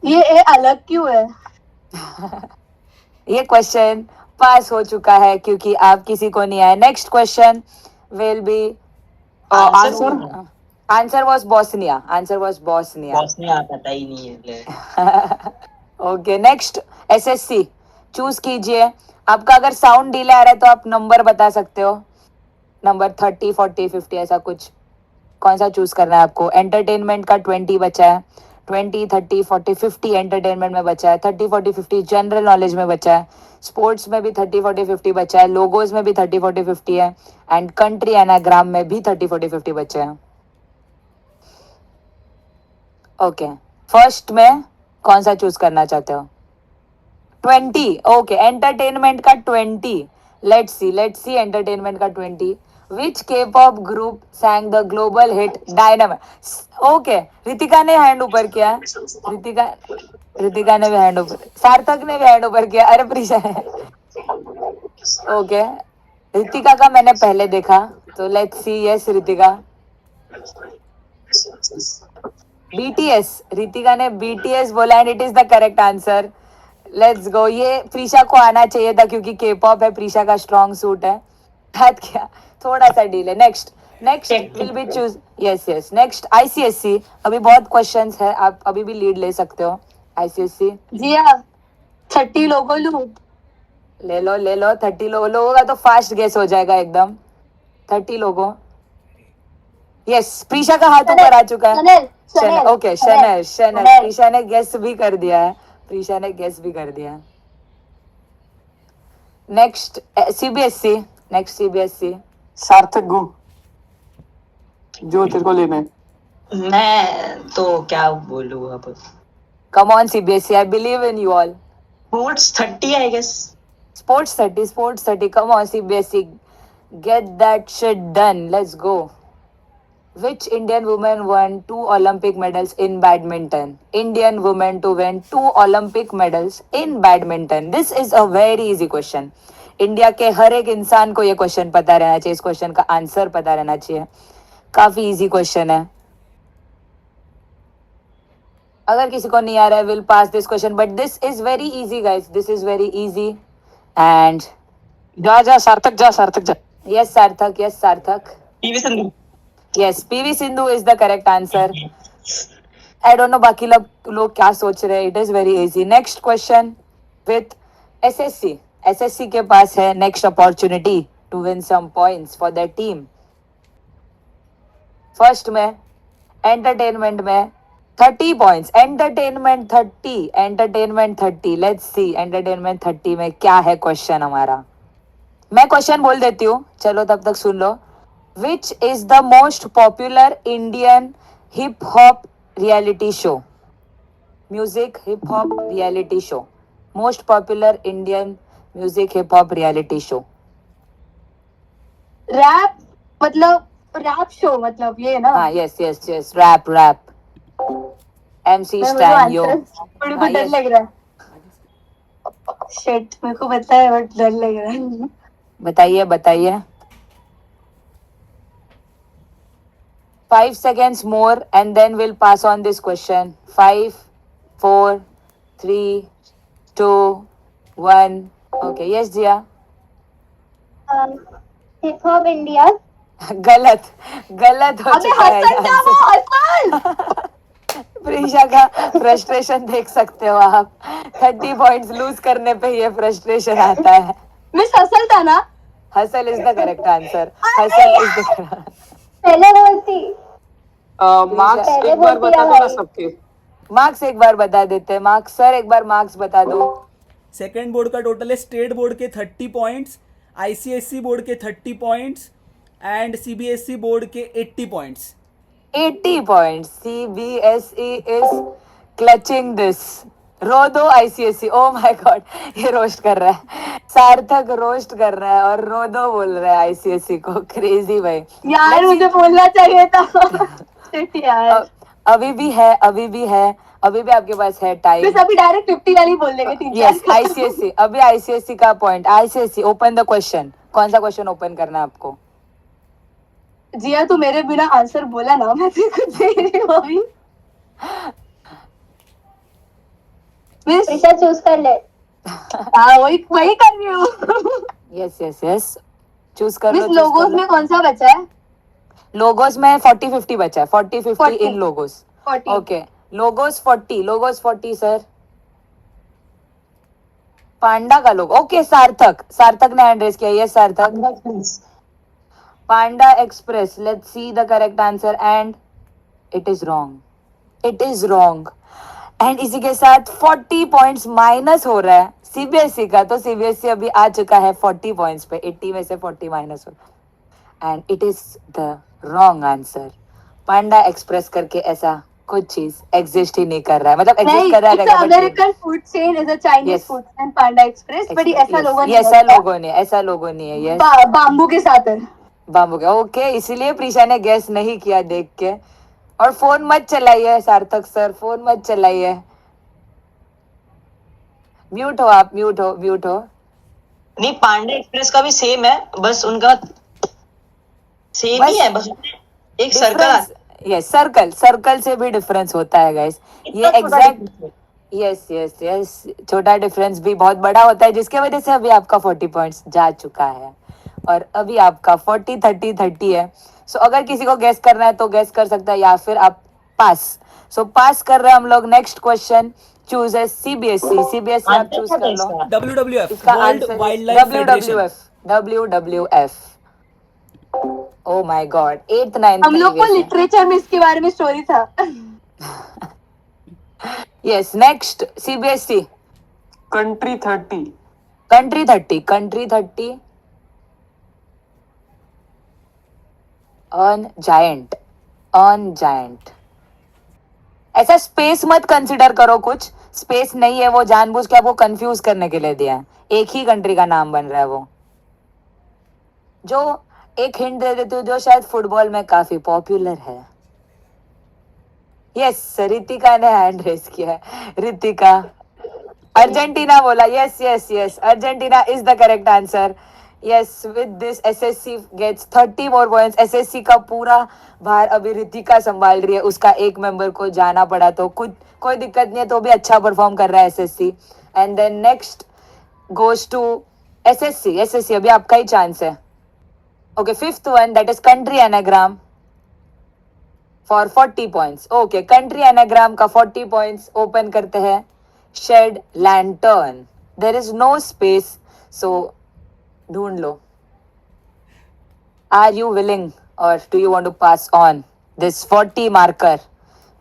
ये ए अलग क्यों है? ये क्वेश्चन पास हो चुका है क्योंकि आप किसी को नहीं आया। Next question will be answer was Bosnia. Answer was Bosnia. Boss नहीं आता, पता ही नहीं है। ओके नेक्स्ट एसएससी चूज कीजिए। आपका अगर साउंड डिले आ रहा है तो आप नंबर बता सकते हो, नंबर 30, 40, 50 ऐसा कुछ। कौन सा चूज करना है आपको? एंटरटेनमेंट का 20 बचा है। 20, 30, 40, 50 एंटरटेनमेंट में बचा है। 30, 40, 50 जनरल नॉलेज में बचा है। स्पोर्ट्स में भी 30, 40, 50 बचा है। लोगोज में भी 30, 40, 50 है। एंड कंट्री एनाग्राम में भी 30, 40, 50 बचे हैं। ओके फर्स्ट में कौन सा चूज करना चाहते हो? 20। ओके एंटरटेनमेंट का 20। लेट्स सी एंटरटेनमेंट का 20। विच के pop group sang the global hit dynamite? Okay Ritika ने हैंड ऊपर किया। रितिका ने भी हैंड ऊपर, सार्थक ने भी हैंड ऊपर किया। अरे प्रीशा ने। ओके रितिका का मैंने पहले देखा तो let's see. Yes Ritika BTS. Ritika ने बीटीएस बोला and it is the correct answer. Let's go. ये प्रीशा को आना चाहिए था क्योंकि के पॉप है, प्रीशा का स्ट्रॉन्ग सूट है। हाथ क्या थोड़ा सा delay. Next will B choose. Yes next ICSC. अभी बहुत क्वेश्चंस है, आप अभी भी लीड ले सकते हो। आईसीएससी जिया 30 लोगों लूं? ले लो 30 लोगों का तो फास्ट गेस हो जाएगा एकदम। 30 लोगों। यस प्रीशा का हाथ ऊपर आ चुका है। शनल, शनल। ओके शनल। प्रीशा ने गेस भी कर दिया है। प्रीशा ने गेस भी कर दिया. Next CBSE. Next CBSE. सार्थक गो, जो तेरे को लेना है. मैं तो क्या बोलूं अब. Come on CBSE, I believe in you all. Sports 30 I guess. Sports 30, Sports 30. Come on CBSE, get that shit done. Let's go. Which Indian woman won 2 Olympic medals in badminton? Indian woman to win 2 Olympic medals in badminton. This is a very easy question. India के हर एक इंसान को ये क्वेश्चन पता रहना चाहिए. इस क्वेश्चन का आंसर पता रहना चाहिए. काफी इजी क्वेश्चन है. अगर किसी को नहीं आ रहा है, will pass this question, but this is very easy guys. This is very easy. And जा जा सार्थक, जा सार्थक जा. यस सार्थक, yes Sarthak. PV Sindhu. Yes PV Sindhu is the correct answer. I don't know बाकी लोग क्या सोच रहे हैं. It is very easy. Next question with SSC. SSC के पास है next opportunity to win some points for the team. First में एंटरटेनमेंट में 30 points. Entertainment 30. Entertainment 30. Let's see entertainment 30 में क्या है क्वेश्चन हमारा. मैं क्वेश्चन बोल देती हूँ, चलो तब तक सुन लो. Which is the most popular Indian hip hop reality show? Music hip hop reality show. Most popular Indian music hip hop reality show. Rap मतलब रैप शो मतलब ये ना. हाँ yes yes yes. Rap rap. MC Stan yo. मेरे को हाँ, डर yes. लग रहा है. शिट मेरे को पता है बट डर लग रहा है. बताइए बताइए. 5 seconds more and then we'll pass on this question. 5, 4, 3, 2, 1. Okay, yes Jia. Hip hop India. गलत गलत हो अबे चुका है हसन था वो हसन. प्रीशा का फ्रस्ट्रेशन देख सकते हो आप. 30 पॉइंट्स लूज करने पे ये फ्रस्ट्रेशन आता है. मिस हसल था ना. Hustle is the correct answer. Hustle is the. पहले बोलती. मार्क्स पहले एक बार बोलती बता दो ना भाई. सबके. मार्क्स एक बार बता देते हैं. मार्क्स सर एक बार मार्क्स बता दो. सेकेंड बोर्ड का टोटल है स्टेट बोर्ड के 30 पॉइंट्स, ICSE बोर्ड के 30 पॉइंट्स एंड CBSE बोर्ड के 80 points. 80 points. CBSE is clutching this. रो दो ICSE. ओ माय गॉड, ये रोस्ट कर रहा है. सार्थक रोस्ट कर रहा है और रो दो बोल रहा है ICSE को. क्रेजी भाई. यार Let's मुझे बोलना चाहिए था. शिट यार. अभी भी है, अभी भी है, अभी भी आपके पास है टाइम. मिस अभी डायरेक्ट 50 वाली बोल देंगे. 3 यस ICSE. अभी ICSE का point. ICSE open the question. कौन सा क्वेश्चन ओपन करना है आपको? जिया तू मेरे बिना आंसर बोला ना, मैं तेरे को दे रही हूँ अभी. मिस प्रीशा चूज कर ले. हाँ वही वही कर रही हूँ. Yes yes yes. चूज कर लो. मिस choose कर लोगोस लो. में कौन सा बचा है? लोगोस में 40-50 बचा है. 40-50 40. In logos. 40. Okay logos 40. Logos 40 sir. Panda का लोगो. ओके सार्थक. सार्थक ने हैंड रेज किया. Yes Sarthak. Panda Express. Let's see the correct answer and it is wrong. It is wrong. And इसी के साथ 40 पॉइंट्स माइनस हो रहा है CBSE का. तो CBSE अभी आ चुका है 40 पॉइंट्स पे. 80 में से 40 माइनस हो रहा है and it is the wrong answer. Panda express करके ऐसा कुछ चीज एग्जिस्ट ही नहीं कर रहा है. मतलब एग्जिस्ट कर रहा है. American food chain is a Chinese Yes. Food chain Panda express. But ये ऐसा लोगों ये ऐसा लोगों ने, ऐसा लोगों ने है. यस बाम्बू के साथ है. बाम्बू का. ओके इसीलिए प्रीशा ने गेस नहीं किया देख के. और फोन मत चलाइए सार्थक सर. फोन मत चलाइए. म्यूट हो आप. म्यूट हो. म्यूट हो. नहीं पांडा एक्सप्रेस का भी सेम है, बस उनका सेम ही है. बस एक सर्कल. Yes circle. सर्कल से भी डिफरेंस होता है गाइस. ये एग्जैक्ट. Yes yes yes. छोटा डिफरेंस भी बहुत बड़ा होता है जिसके वजह से अभी आपका 40 पॉइंट्स जा चुका है और अभी आपका 40 30 30 है. सो अगर किसी को गेस करना है तो गेस कर सकता है या फिर आप पास. सो पास कर रहे हैं हम लोग. नेक्स्ट क्वेश्चन चूज है CBSE. CBSE आप चूज कर लो. WWF इसका world answer wild life WWF. WWF. O my God. 8th 9th हम लोग को लिटरेचर में इसके बारे में स्टोरी था. Yes, next CBSE. Country 30. Country 30. Country 30. Earn giant. Earn giant. ऐसा स्पेस मत कंसिडर करो, कुछ स्पेस नहीं है, वो जानबूझ के आपको कंफ्यूज करने के लिए दिया है. एक ही कंट्री का नाम बन रहा है वो. जो एक हिंट दे देती हूँ, जो शायद फुटबॉल में काफी पॉपुलर है. यस, रितिका ने हैंड रेस किया है. रितिका. अर्जेंटीना बोला. Yes yes yes, Argentina is the correct answer. Yes, with this SSC gets 30 more points. SSC का पूरा भार अभी रितिका संभाल रही है. उसका एक मेंबर को जाना पड़ा तो कुछ कोई दिक्कत नहीं है, तो भी अच्छा परफॉर्म कर रहा है SSC. And then next goes to SSC. SSC अभी आपका ही चांस है. Okay, fifth one, that is country anagram for 40 points. Okay, country anagram का 40 पॉइंट्स ओपन करते हैं. Shed lantern. There is no space, so ढूंढ लो. आर यू विलिंग और do you want to pass on this 40 marker?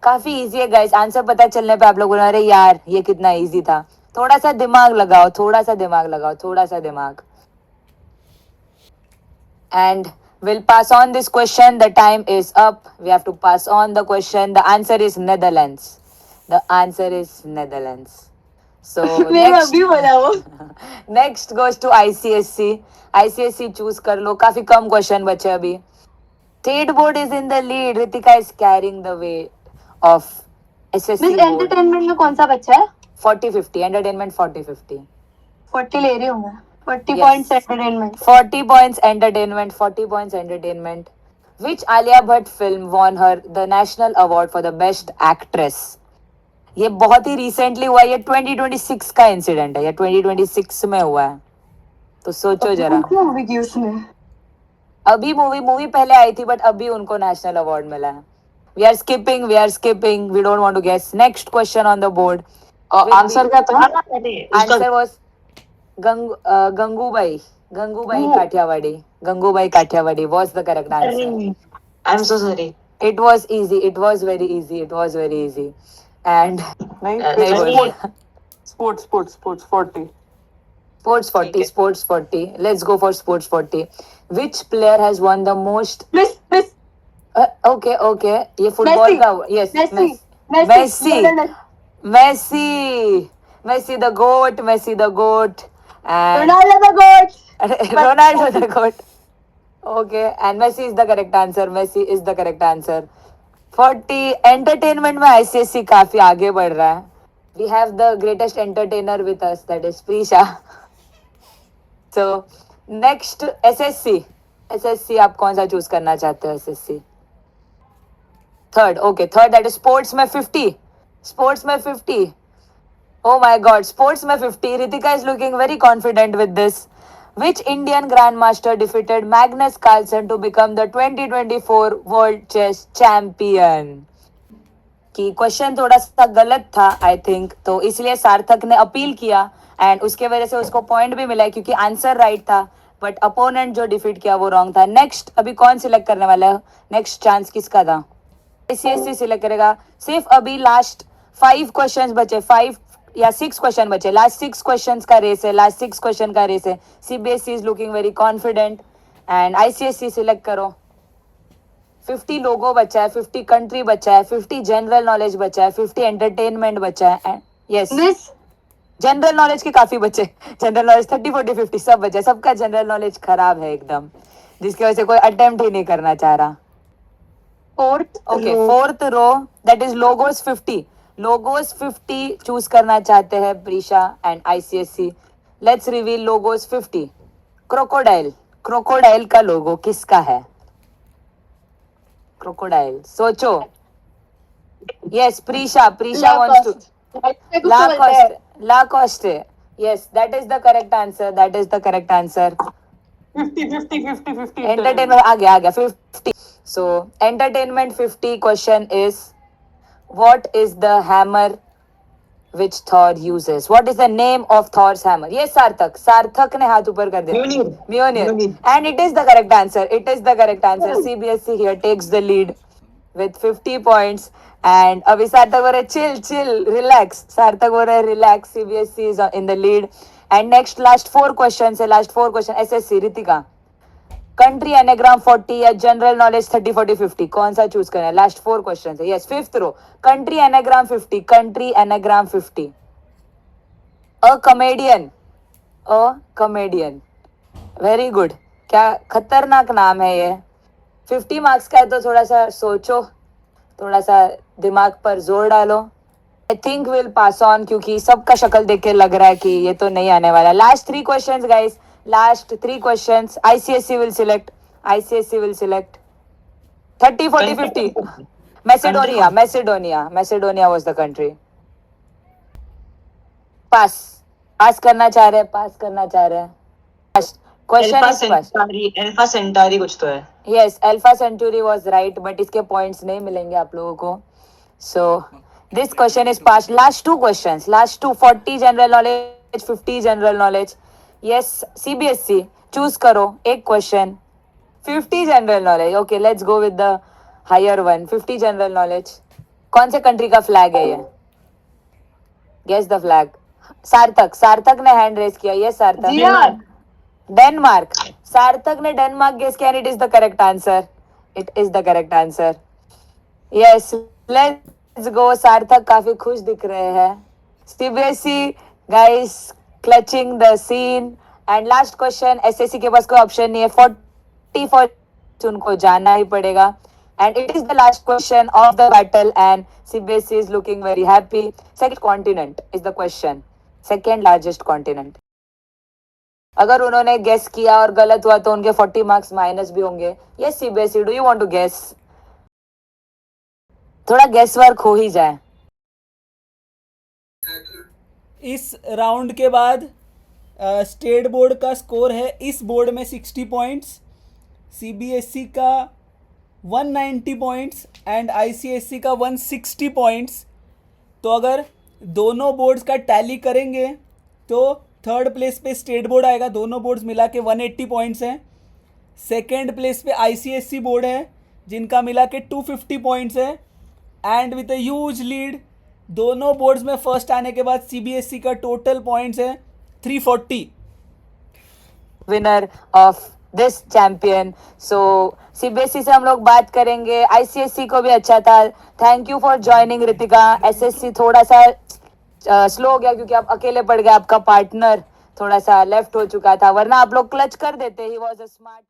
काफी इजी है गाइस. आंसर पता चलने पे आप लोग बोलो अरे यार ये कितना इजी था. थोड़ा सा दिमाग लगाओ, थोड़ा सा दिमाग लगाओ, थोड़ा सा दिमाग. And we'll pass on this question. The time is up. We have to pass on the question. The answer is Netherlands. The answer is Netherlands. So next goes to ICSC. ICSC choose कर लो. काफी कम क्वेश्चन बचे अभी. State board is in the lead. Ritika is carrying the weight of SSC miss board. Entertainment में कौन सा बच्चा है? 40-50. Entertainment 40-50. 40 ले रही हूँ मैं. 40 Yes. Points entertainment. 40 points entertainment. 40 points entertainment. Which Alia Bhatt film won her the national award for the best actress? ये बहुत ही रिसेंटली हुआ है. ये 2026 का इंसिडेंट है. ये 2026 में हुआ है. तो सोचो जरा. मूवी की उसमें. अभी मूवी पहले आई थी, बट अभी उनको नेशनल अवार्ड मिला है. We are skipping. We don't want to guess. Next question on the board. Answer क्या था? Answer was Gangubai Kathiawadi. Gangubai Kathiawadi was the correct answer. I'm so sorry. It was easy. It was very easy. And नहीं, नहीं बोल. sports 40. Sports 40. Let's go for sports 40. Which player has won the most? Miss Okay. ये फुटबॉल का. Yes, Messi the goat. And Ronaldo the goat. Okay, and Messi is the correct answer. 40 entertainment में ICSC काफी आगे बढ़ रहा है. We have the greatest entertainer with us, that is Prisha. So next SSC आप कौन सा चूज करना चाहते हो? SSC third, that is sports में 50. Oh my god, sports में 50. Ritika is looking very confident with this. Which Indian grandmaster defeated Magnus Carlsen to become the 2024 World Chess Champion? कि क्वेश्चन थोड़ा सा गलत था आई थिंक, तो इसलिए सार्थक ने अपील किया एंड उसके वजह से उसको पॉइंट भी मिला क्योंकि आंसर राइट था, बट अपोनेंट जो डिफीट किया वो रॉन्ग था. नेक्स्ट अभी कौन सिलेक्ट करने वाला है? नेक्स्ट चांस किसका था? ICSC सिलेक्ट करेगा. सिर्फ अभी लास्ट 5 क्वेश्चंस बचे, 5 या 6 क्वेश्चन बचे. लास्ट 6 क्वेश्चंस का रेस है. CBSE is looking very confident and ICSC select करो. 50 लोगो बचा है, 50 कंट्री बचा है, 50 जनरल नॉलेज बचा है, 50 एंटरटेनमेंट बचा है. यस, जनरल नॉलेज के काफी बचे. जनरल नॉलेज 30, 40, 50 सब बचे. सबका जनरल नॉलेज खराब है एकदम, जिसकी वजह से कोई अटेम्प्ट ही नहीं करना चाह रहा. Fourth row, that is logos 50 choose करना चाहते हैं Preesha and ICSC. Let's reveal logos 50. Crocodile का लोगो किसका है? क्रोकोडाइल, सोचो. Yes, Preesha wants to. Lacoste. Yes, that is the correct answer. 50. Entertainment आ गया 50. So entertainment 50 question is, what is the hammer which Thor uses? What is the name of Thor's hammer? Yes, सार्थक ने हाथ ऊपर कर दिया. Mjolnir. And it is the correct answer. CBSE here takes the lead with 50 points. And अभी सार्थक बोल रहे चिल चिल रिलैक्स, सार्थक बोल रहे relax, CBSE is in the lead. And next last 4 question है, last 4 question SSC. Ritika, country anagram 40 या जनरल नॉलेज 30 40 50, कौन सा चूज करना है? लास्ट 4 क्वेश्चन है. यस, 5th रो. Country anagram 50, country anagram 50. A comedian, a comedian. Very good, क्या खतरनाक नाम है ये. 50 मार्क्स का है तो थोड़ा सा सोचो, थोड़ा सा दिमाग पर जोर डालो. I think will pass on, क्योंकि सबका शक्ल देख के लग रहा है कि ये तो नहीं आने वाला. Last 3 questions guys, last 3 questions. ICSE will select, ICSE will select 30 40 50. Macedonia, Macedonia was the country. Pass करना चाह रहे हैं. Question is pass. Alpha centauri कुछ तो है. Yes, alpha century was right, but इसके पॉइंट्स नहीं मिलेंगे आप लोगों को. So this question is pass. Last 2 questions, last 2, 40 general knowledge 50 general knowledge. Yes, CBSE choose करो एक question. 50 general knowledge. Okay, let's go with the higher one. 50 general knowledge. कौन से कंट्री का फ्लैग है ये? Guess the flag. सार्थक ने हैंड रेज किया. यस सार्थक. डेनमार्क. सार्थक ने डेनमार्क गेस किया. It is the correct answer. It is the correct answer. Yes, let's go. Sarthak काफी खुश दिख रहे हैं. CBSE guys clutching the scene. And last question, SSC के पास कोई ऑप्शन नहीं है. 40 for उनको जाना ही पड़ेगा. And it is the last question of the battle and CBSE is looking very happy. Second continent is the question. Second largest continent. अगर उन्होंने गेस किया और गलत हुआ तो उनके 40 मार्क्स माइनस भी होंगे. Yes CBSE, do you want to guess? थोड़ा गेस वर्क हो ही जाए. इस राउंड के बाद स्टेट बोर्ड का स्कोर है. इस बोर्ड में 60 पॉइंट्स, सीबीएसई का 190 पॉइंट्स एंड आईसीएसई का 160 पॉइंट्स. तो अगर दोनों बोर्ड्स का टैली करेंगे तो थर्ड प्लेस पे स्टेट बोर्ड आएगा. दोनों बोर्ड्स मिला के 180 पॉइंट्स हैं. सेकेंड प्लेस पे आईसीएसई बोर्ड है जिनका मिला के 250 पॉइंट्स है. And with a huge lead दोनों बोर्ड्स में फर्स्ट आने के बाद सीबीएसई का टोटल पॉइंट्स है 340. Winner of this champion. So CBSE से हम लोग बात करेंगे. आईसीएसई को भी अच्छा था. Thank you for joining Ritika. SSC थोड़ा सा स्लो हो गया क्योंकि आप अकेले पड़ गए. आपका पार्टनर थोड़ा सा लेफ्ट हो चुका था, वरना आप लोग क्लच कर देते. He was a smart